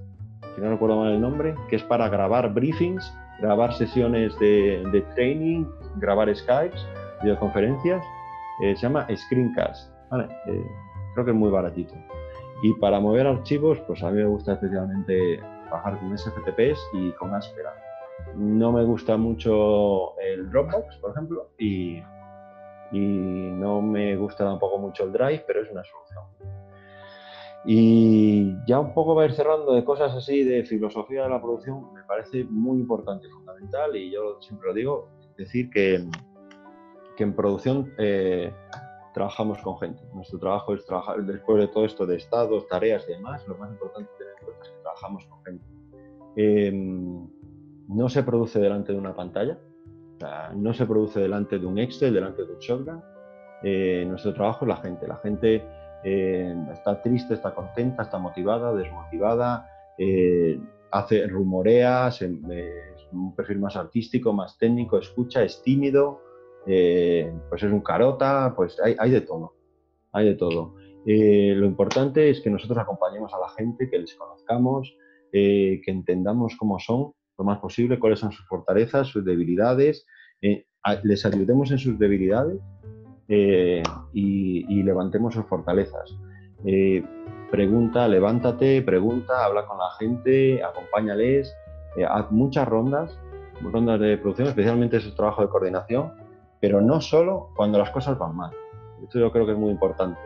si no recuerdo mal el nombre, que es para grabar briefings, grabar sesiones de training, grabar Skypes, videoconferencias. Se llama Screencast. Vale, creo que es muy baratito. Y para mover archivos, pues a mí me gusta especialmente trabajar con SFTPs y con Aspera. No me gusta mucho el Dropbox, por ejemplo, y no me gusta tampoco mucho el Drive, pero es una solución. Y ya un poco va a ir cerrando de cosas así de filosofía de la producción, me parece muy importante y fundamental, y yo siempre lo digo, decir que en producción trabajamos con gente. Nuestro trabajo es trabajar, después de todo esto de estados, tareas y demás, lo más importante tener en cuenta es que trabajamos con gente. No se produce delante de una pantalla, o sea, no se produce delante de un Excel, delante de un Shotgun. Nuestro trabajo es la gente. La gente está triste, está contenta, está motivada, desmotivada, rumorea, es un perfil más artístico, más técnico, escucha, es tímido, pues es un carota, pues hay de todo. Hay de todo. Lo importante es que nosotros acompañemos a la gente, que les conozcamos, que entendamos cómo son lo más posible, cuáles son sus fortalezas, sus debilidades, les ayudemos en sus debilidades y levantemos sus fortalezas. Levántate, pregunta, habla con la gente, acompáñales, haz muchas rondas de producción, especialmente ese trabajo de coordinación, pero no solo cuando las cosas van mal. Esto yo creo que es muy importante.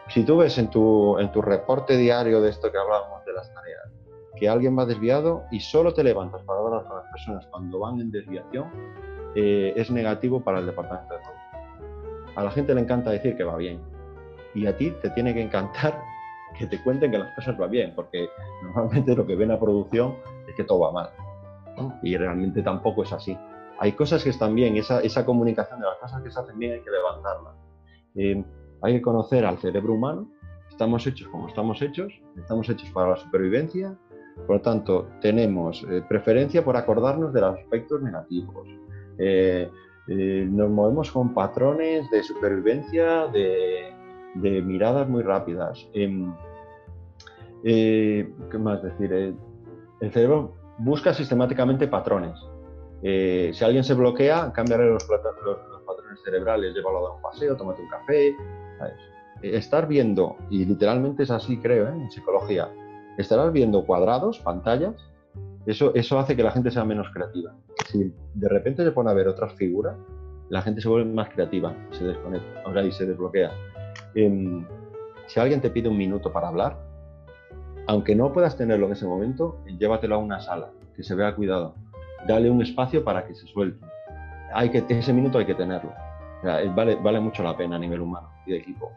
Si tú ves en tu reporte diario de esto que hablábamos de las tareas, que alguien va desviado y solo te levantas para hablar con las personas cuando van en desviación, es negativo para el departamento de producción. A la gente le encanta decir que va bien y a ti te tiene que encantar que te cuenten que las cosas van bien, porque normalmente lo que ven a producción es que todo va mal, ¿no? Y realmente tampoco es así. Hay cosas que están bien, esa comunicación de las cosas que se hacen bien hay que levantarla. Hay que conocer al cerebro humano. Estamos hechos como estamos hechos para la supervivencia. Por lo tanto, tenemos preferencia por acordarnos de los aspectos negativos. Nos movemos con patrones de supervivencia, de miradas muy rápidas. ¿Qué más decir? El cerebro busca sistemáticamente patrones. Si alguien se bloquea, cámbiale los patrones cerebrales, llévalo a dar un paseo, tómate un café, ¿sabes? estar viendo, y literalmente es así creo, en psicología, estarás viendo cuadrados, pantallas, eso hace que la gente sea menos creativa. Si de repente se pone a ver otras figuras, la gente se vuelve más creativa, se desconecta, o sea, y se desbloquea. Si alguien te pide un minuto para hablar, aunque no puedas tenerlo en ese momento, llévatelo a una sala, que se vea cuidado. Dale un espacio para que se suelte. Ese minuto hay que tenerlo. O sea, vale mucho la pena a nivel humano y de equipo.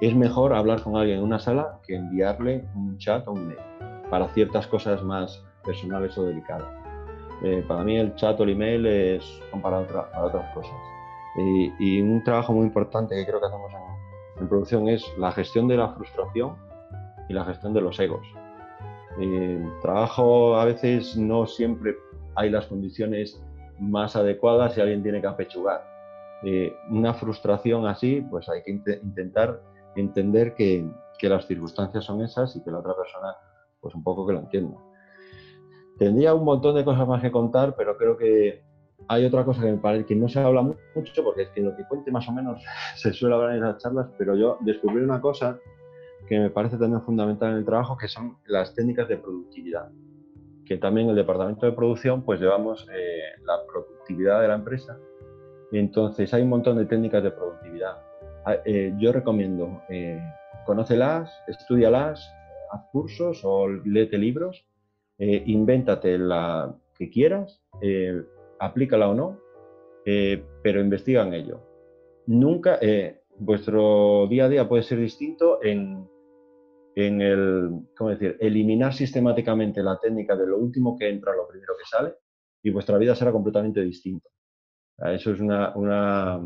Es mejor hablar con alguien en una sala que enviarle un chat o un mail para ciertas cosas más personales o delicadas. Para mí el chat o el email son para otras cosas. Y un trabajo muy importante que creo que hacemos en producción es la gestión de la frustración y la gestión de los egos. Trabajo a veces no siempre hay las condiciones más adecuadas y alguien tiene que apechugar. Una frustración así, pues hay que intentar entender que las circunstancias son esas y que la otra persona, pues un poco que lo entienda. Tendría un montón de cosas más que contar, pero creo que hay otra cosa que me parece que no se habla mucho, porque es que lo que cuente más o menos se suele hablar en las charlas, pero yo descubrí una cosa que me parece también fundamental en el trabajo, que son las técnicas de productividad. Que también en el departamento de producción pues llevamos la productividad de la empresa. Entonces hay un montón de técnicas de productividad. Yo recomiendo, conócelas, estúdialas, haz cursos o léete libros, invéntate la que quieras, aplícala o no, pero investiga en ello. Nunca, vuestro día a día puede ser distinto en eliminar sistemáticamente la técnica de lo último que entra a lo primero que sale, y vuestra vida será completamente distinta. Eso es una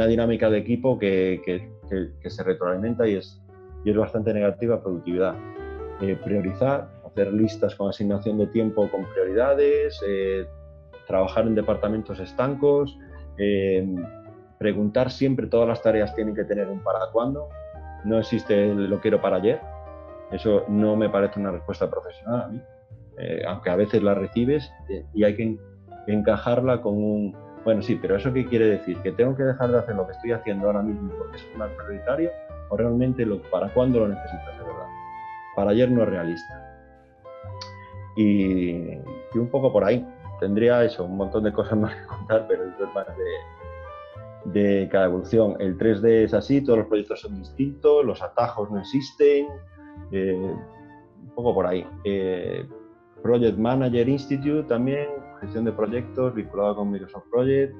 dinámica de equipo que se retroalimenta y es bastante negativa a productividad. Priorizar, hacer listas con asignación de tiempo con prioridades, trabajar en departamentos estancos, preguntar siempre, todas las tareas tienen que tener un para cuándo. No existe lo quiero para ayer. Eso no me parece una respuesta profesional a mí, aunque a veces la recibes y hay que encajarla con un... Bueno, sí, pero ¿eso qué quiere decir? ¿Que tengo que dejar de hacer lo que estoy haciendo ahora mismo porque es más prioritario? ¿O realmente para cuándo lo necesitas de verdad? Para ayer no es realista. Y un poco por ahí. Tendría eso, un montón de cosas más que contar, pero esto es más de cada evolución. El 3D es así, todos los proyectos son distintos, los atajos no existen, un poco por ahí. Project Manager Institute también, gestión de proyectos vinculado con Microsoft Project.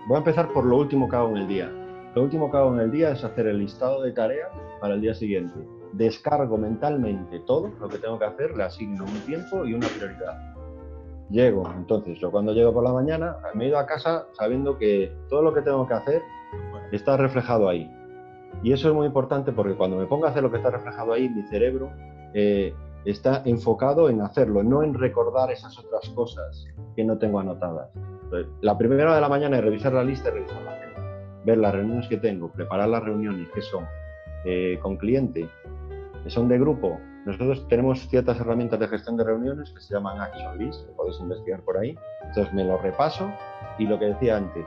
Voy a empezar por lo último que hago en el día. Lo último que hago en el día es hacer el listado de tareas para el día siguiente. Descargo mentalmente todo lo que tengo que hacer, le asigno un tiempo y una prioridad. Llego, entonces, yo cuando llego por la mañana, me he ido a casa sabiendo que todo lo que tengo que hacer está reflejado ahí. Y eso es muy importante porque cuando me pongo a hacer lo que está reflejado ahí, mi cerebro está enfocado en hacerlo, no en recordar esas otras cosas que no tengo anotadas. Entonces, la primera hora de la mañana es revisar la lista y revisar la agenda. Ver las reuniones que tengo, preparar las reuniones que son con cliente, que son de grupo. Nosotros tenemos ciertas herramientas de gestión de reuniones que se llaman Action List, que podéis investigar por ahí. Entonces me lo repaso y lo que decía antes,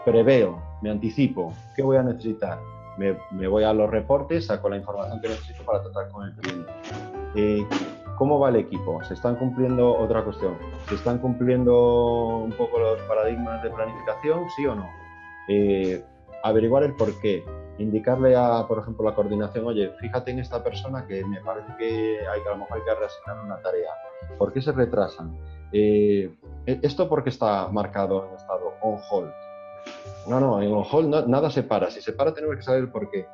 preveo, me anticipo, ¿qué voy a necesitar? Me voy a los reportes, saco la información que necesito para tratar con el cliente. ¿Cómo va el equipo? ¿Se están cumpliendo, otra cuestión, se están cumpliendo un poco los paradigmas de planificación, sí o no? Averiguar el por qué. Indicarle a, por ejemplo, la coordinación, oye, fíjate en esta persona que me parece que a lo mejor hay que reasignar una tarea. ¿Por qué se retrasan? ¿Esto por qué está marcado en estado on hold? No, en on hold nada se para. Si se para tenemos que saber el por qué.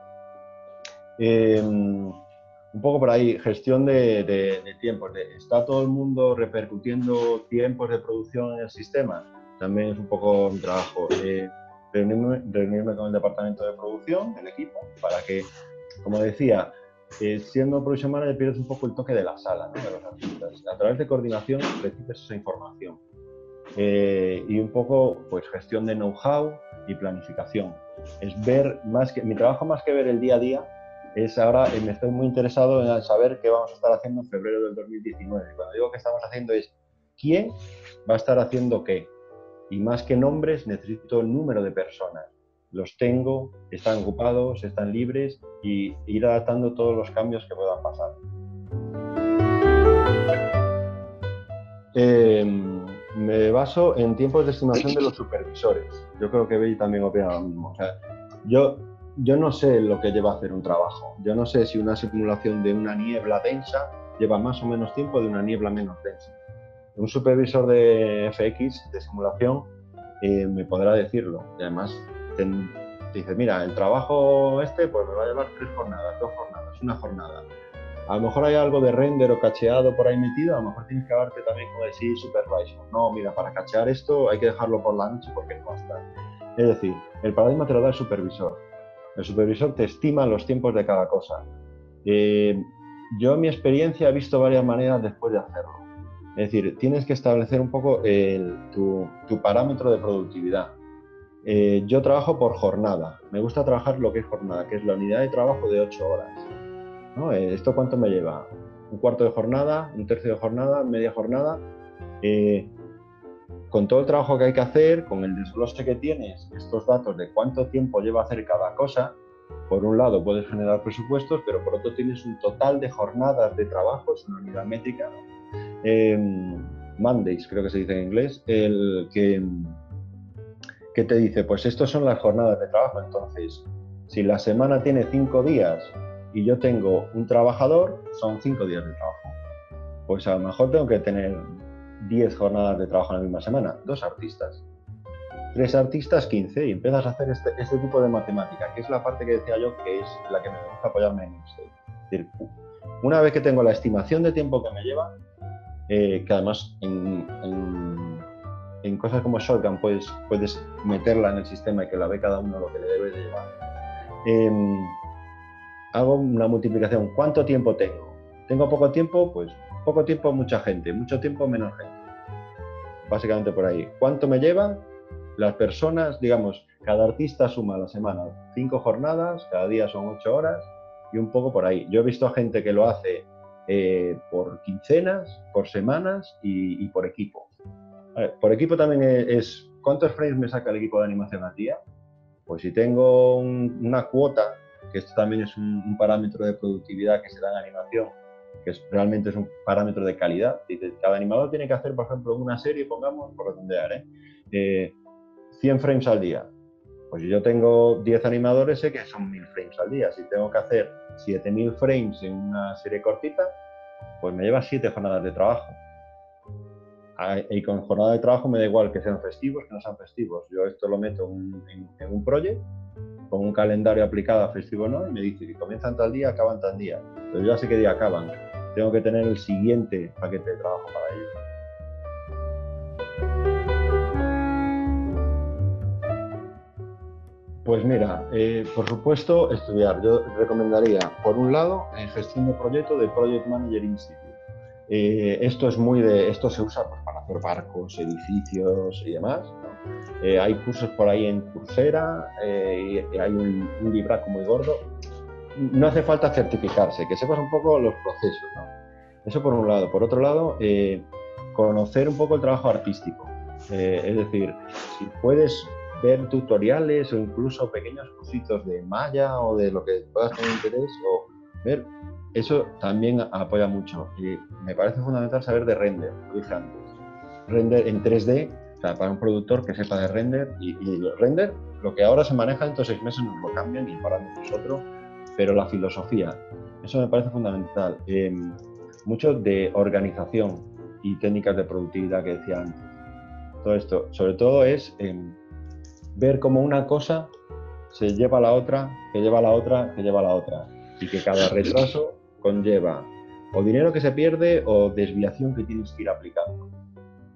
Un poco por ahí, gestión de tiempos. ¿Está todo el mundo repercutiendo tiempos de producción en el sistema? También es un poco un trabajo. Reunirme con el departamento de producción, del equipo, para que, como decía, siendo Production Manager pierdes un poco el toque de la sala, ¿no? De los artistas. A través de coordinación recibes esa información. Y un poco, pues, gestión de know-how y planificación. Es ver más que, mi trabajo más que ver el día a día, es ahora, me estoy muy interesado en saber qué vamos a estar haciendo en febrero del 2019. Cuando digo que estamos haciendo es quién va a estar haciendo qué. Y más que nombres, necesito el número de personas. Los tengo, están ocupados, están libres y ir adaptando todos los cambios que puedan pasar. Me baso en tiempos de estimación de los supervisores. Yo creo que Bey también opina lo mismo. O sea, yo no sé lo que lleva a hacer un trabajo. Yo no sé si una simulación de una niebla densa lleva más o menos tiempo de una niebla menos densa. Un supervisor de FX, de simulación, me podrá decirlo. Y además te dice, mira, el trabajo pues me va a llevar 3 jornadas, 2 jornadas, 1 jornada. A lo mejor hay algo de render o cacheado por ahí metido, a lo mejor tienes que hablarte también con el sí supervisor. No, mira, para cachear esto hay que dejarlo por la noche porque no va a estar. Es decir, el paradigma te lo da el supervisor. El supervisor te estima los tiempos de cada cosa. Yo en mi experiencia he visto varias maneras después de hacerlo. Es decir, tienes que establecer un poco tu parámetro de productividad. Yo trabajo por jornada. Me gusta trabajar lo que es jornada, que es la unidad de trabajo de 8 horas. ¿No? ¿Esto cuánto me lleva? Un cuarto de jornada, un tercio de jornada, media jornada. Con todo el trabajo que hay que hacer, con el desglose que tienes, estos datos de cuánto tiempo lleva hacer cada cosa, por un lado puedes generar presupuestos, pero por otro tienes un total de jornadas de trabajo, es una unidad métrica, ¿no? Mondays, creo que se dice en inglés, que te dice, pues estas son las jornadas de trabajo. Entonces, si la semana tiene 5 días y yo tengo un trabajador, son 5 días de trabajo. Pues a lo mejor tengo que tener 10 jornadas de trabajo en la misma semana, 2 artistas. 3 artistas, 15, y empiezas a hacer este tipo de matemática, que es la parte que decía yo, que es la que me gusta apoyarme en Excel. Es decir, una vez que tengo la estimación de tiempo que me lleva, que además en cosas como Shotgun puedes meterla en el sistema y que la ve cada uno lo que le debe de llevar. Hago una multiplicación. ¿Cuánto tiempo tengo? ¿Tengo poco tiempo? Pues poco tiempo, mucha gente. Mucho tiempo, menos gente. Básicamente por ahí. ¿Cuánto me lleva? Las personas, digamos, cada artista suma a la semana 5 jornadas, cada día son 8 horas y un poco por ahí. Yo he visto a gente que lo hace por quincenas, por semanas y por equipo. Por equipo también es ¿cuántos frames me saca el equipo de animación al día? Pues si tengo una cuota, que esto también es un parámetro de productividad que se da en animación, que realmente es un parámetro de calidad. Cada animador tiene que hacer, por ejemplo, una serie, pongamos, por redondear, 100 frames al día. Pues si yo tengo 10 animadores, sé que son 1000 frames al día. Si tengo que hacer 7000 frames en una serie cortita, pues me lleva 7 jornadas de trabajo. Y con jornada de trabajo me da igual que sean festivos que no sean festivos. Yo esto lo meto en un proyecto, con un calendario aplicado a festivo no, y me dice que comienzan tal día, acaban tal día. Pero yo ya sé qué día acaban. Tengo que tener el siguiente paquete de trabajo para ello. Pues mira, por supuesto, estudiar. Yo recomendaría, por un lado, en gestión de proyecto de Project Manager Institute. Esto se usa pues, para hacer barcos, edificios y demás, ¿no? Hay cursos por ahí en Coursera, y hay un libraco muy gordo. No hace falta certificarse, que sepas un poco los procesos, ¿no? Eso por un lado. Por otro lado, conocer un poco el trabajo artístico. Es decir, si puedes ver tutoriales o incluso pequeños cursitos de Maya o de lo que puedas tener interés, o ver, eso también apoya mucho. Y me parece fundamental saber de render, lo dije antes. Render en 3D, o sea, para un productor que sepa de render, y render, lo que ahora se maneja dentro de 6 meses nos lo cambian y para nosotros, pero la filosofía, eso me parece fundamental. Mucho de organización y técnicas de productividad que decía antes. Todo esto, sobre todo es ver cómo una cosa se lleva a la otra, que lleva a la otra, que lleva a la otra, y que cada retraso conlleva o dinero que se pierde o desviación que tienes que ir aplicando.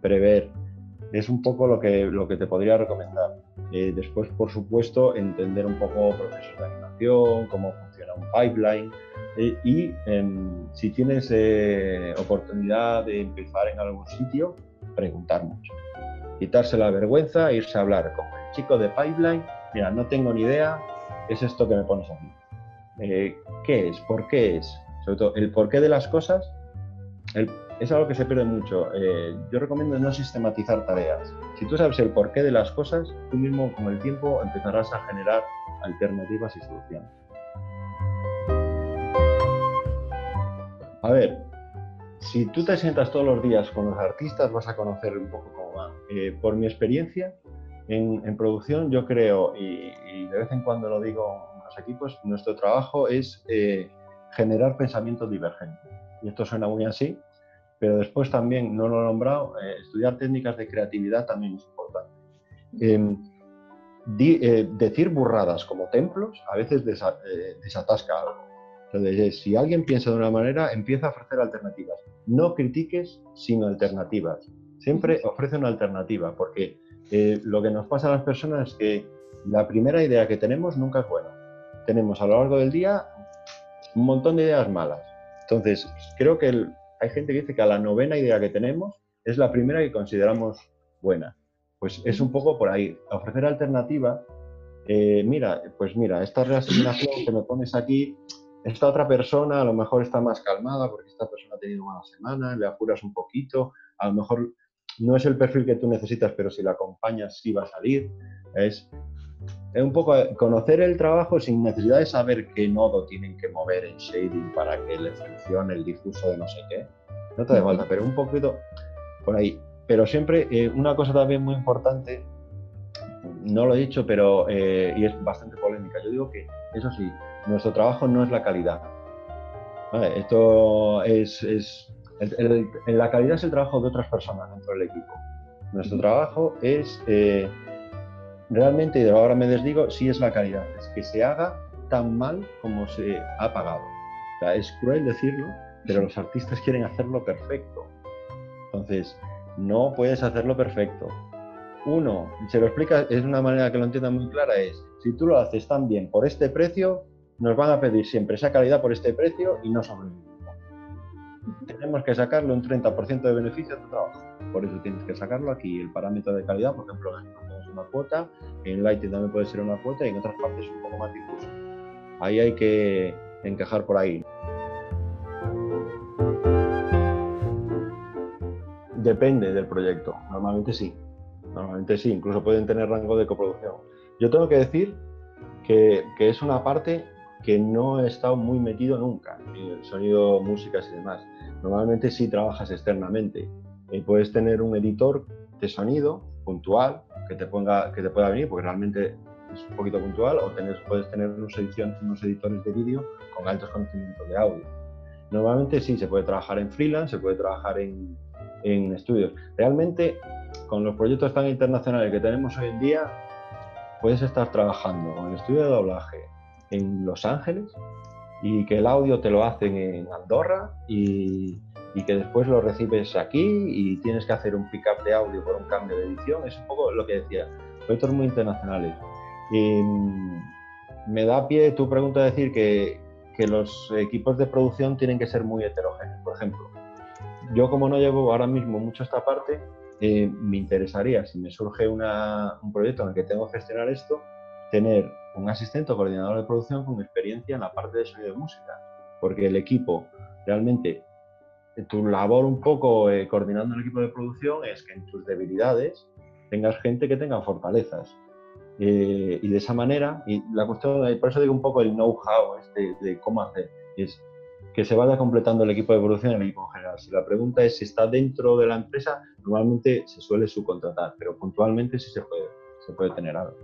Prever es un poco lo que te podría recomendar. Después, por supuesto, entender un poco procesos de animación, cómo funciona un pipeline, y si tienes oportunidad de empezar en algún sitio, preguntar mucho. Quitarse la vergüenza, irse a hablar con el chico de pipeline. Mira, no tengo ni idea, es esto que me pones aquí. ¿Qué es? ¿Por qué es? Sobre todo, el porqué de las cosas. es algo que se pierde mucho. Yo recomiendo no sistematizar tareas. Si tú sabes el porqué de las cosas, tú mismo con el tiempo empezarás a generar alternativas y soluciones. A ver, si tú te sientas todos los días con los artistas, vas a conocer un poco cómo van. Por mi experiencia en producción, yo creo, y de vez en cuando lo digo en los equipos, nuestro trabajo es generar pensamientos divergentes. Y esto suena muy así, pero después también, no lo he nombrado, estudiar técnicas de creatividad también es importante. Decir burradas como templos a veces desatasca algo. Entonces, si alguien piensa de una manera, empieza a ofrecer alternativas. No critiques, sino alternativas. Siempre ofrece una alternativa, porque lo que nos pasa a las personas es que la primera idea que tenemos nunca es buena. Tenemos a lo largo del día un montón de ideas malas. Entonces, creo que hay gente que dice que a la 9ª idea que tenemos es la primera que consideramos buena. Pues es un poco por ahí. Ofrecer alternativas. Mira, esta reasignación que me pones aquí, esta otra persona a lo mejor está más calmada porque esta persona ha tenido mala semana, le apuras un poquito, a lo mejor no es el perfil que tú necesitas, pero si la acompañas sí va a salir. Es un poco conocer el trabajo sin necesidad de saber qué nodo tienen que mover en shading para que le funcione el difuso de no sé qué. No te hace falta, pero un poquito por ahí. Pero siempre, una cosa también muy importante, no lo he dicho, pero y es bastante polémica. Yo digo que, eso sí, nuestro trabajo no es la calidad. ¿Vale? Esto la calidad es el trabajo de otras personas dentro del equipo. Nuestro trabajo es, realmente, y ahora me desdigo, sí es la calidad. Es que se haga tan mal como se ha pagado. O sea, es cruel decirlo, pero los artistas quieren hacerlo perfecto. Entonces, no puedes hacerlo perfecto. Uno, se lo explica, es una manera que lo entienda muy clara, es, si tú lo haces tan bien por este precio, nos van a pedir siempre esa calidad por este precio y no sobrevivimos. Tenemos que sacarle un 30% de beneficio a tu trabajo. Por eso tienes que sacarlo aquí. El parámetro de calidad, por ejemplo, en es una cuota, en Lighting también puede ser una cuota y en otras partes un poco más difuso. Ahí hay que encajar por ahí. Depende del proyecto. Normalmente sí, incluso pueden tener rango de coproducción. Yo tengo que decir que es una parte que no he estado muy metido nunca, en el sonido, músicas y demás. Normalmente sí trabajas externamente. Puedes tener un editor de sonido puntual que te pueda venir, porque realmente es un poquito puntual, o puedes tener unos editores de vídeo con altos conocimientos de audio. Normalmente sí, se puede trabajar en freelance, se puede trabajar en estudios. Realmente, con los proyectos tan internacionales que tenemos hoy en día, puedes estar trabajando en el estudio de doblaje en Los Ángeles y que el audio te lo hacen en Andorra y que después lo recibes aquí y tienes que hacer un pick-up de audio por un cambio de edición. Es un poco lo que decía, proyectos muy internacionales. Y me da pie tu pregunta a decir que los equipos de producción tienen que ser muy heterogéneos. Por ejemplo, yo como no llevo ahora mismo mucho esta parte, me interesaría, si me surge un proyecto en el que tengo que gestionar esto, tener un asistente o coordinador de producción con experiencia en la parte de sonido de música, porque el equipo, realmente, tu labor un poco coordinando el equipo de producción es que en tus debilidades tengas gente que tenga fortalezas. Y de esa manera, y la cuestión, por eso digo un poco el know-how de cómo hacer, es que se vaya completando el equipo de producción y el equipo en general. Si la pregunta es si está dentro de la empresa, normalmente se suele subcontratar, pero puntualmente sí se puede tener algo.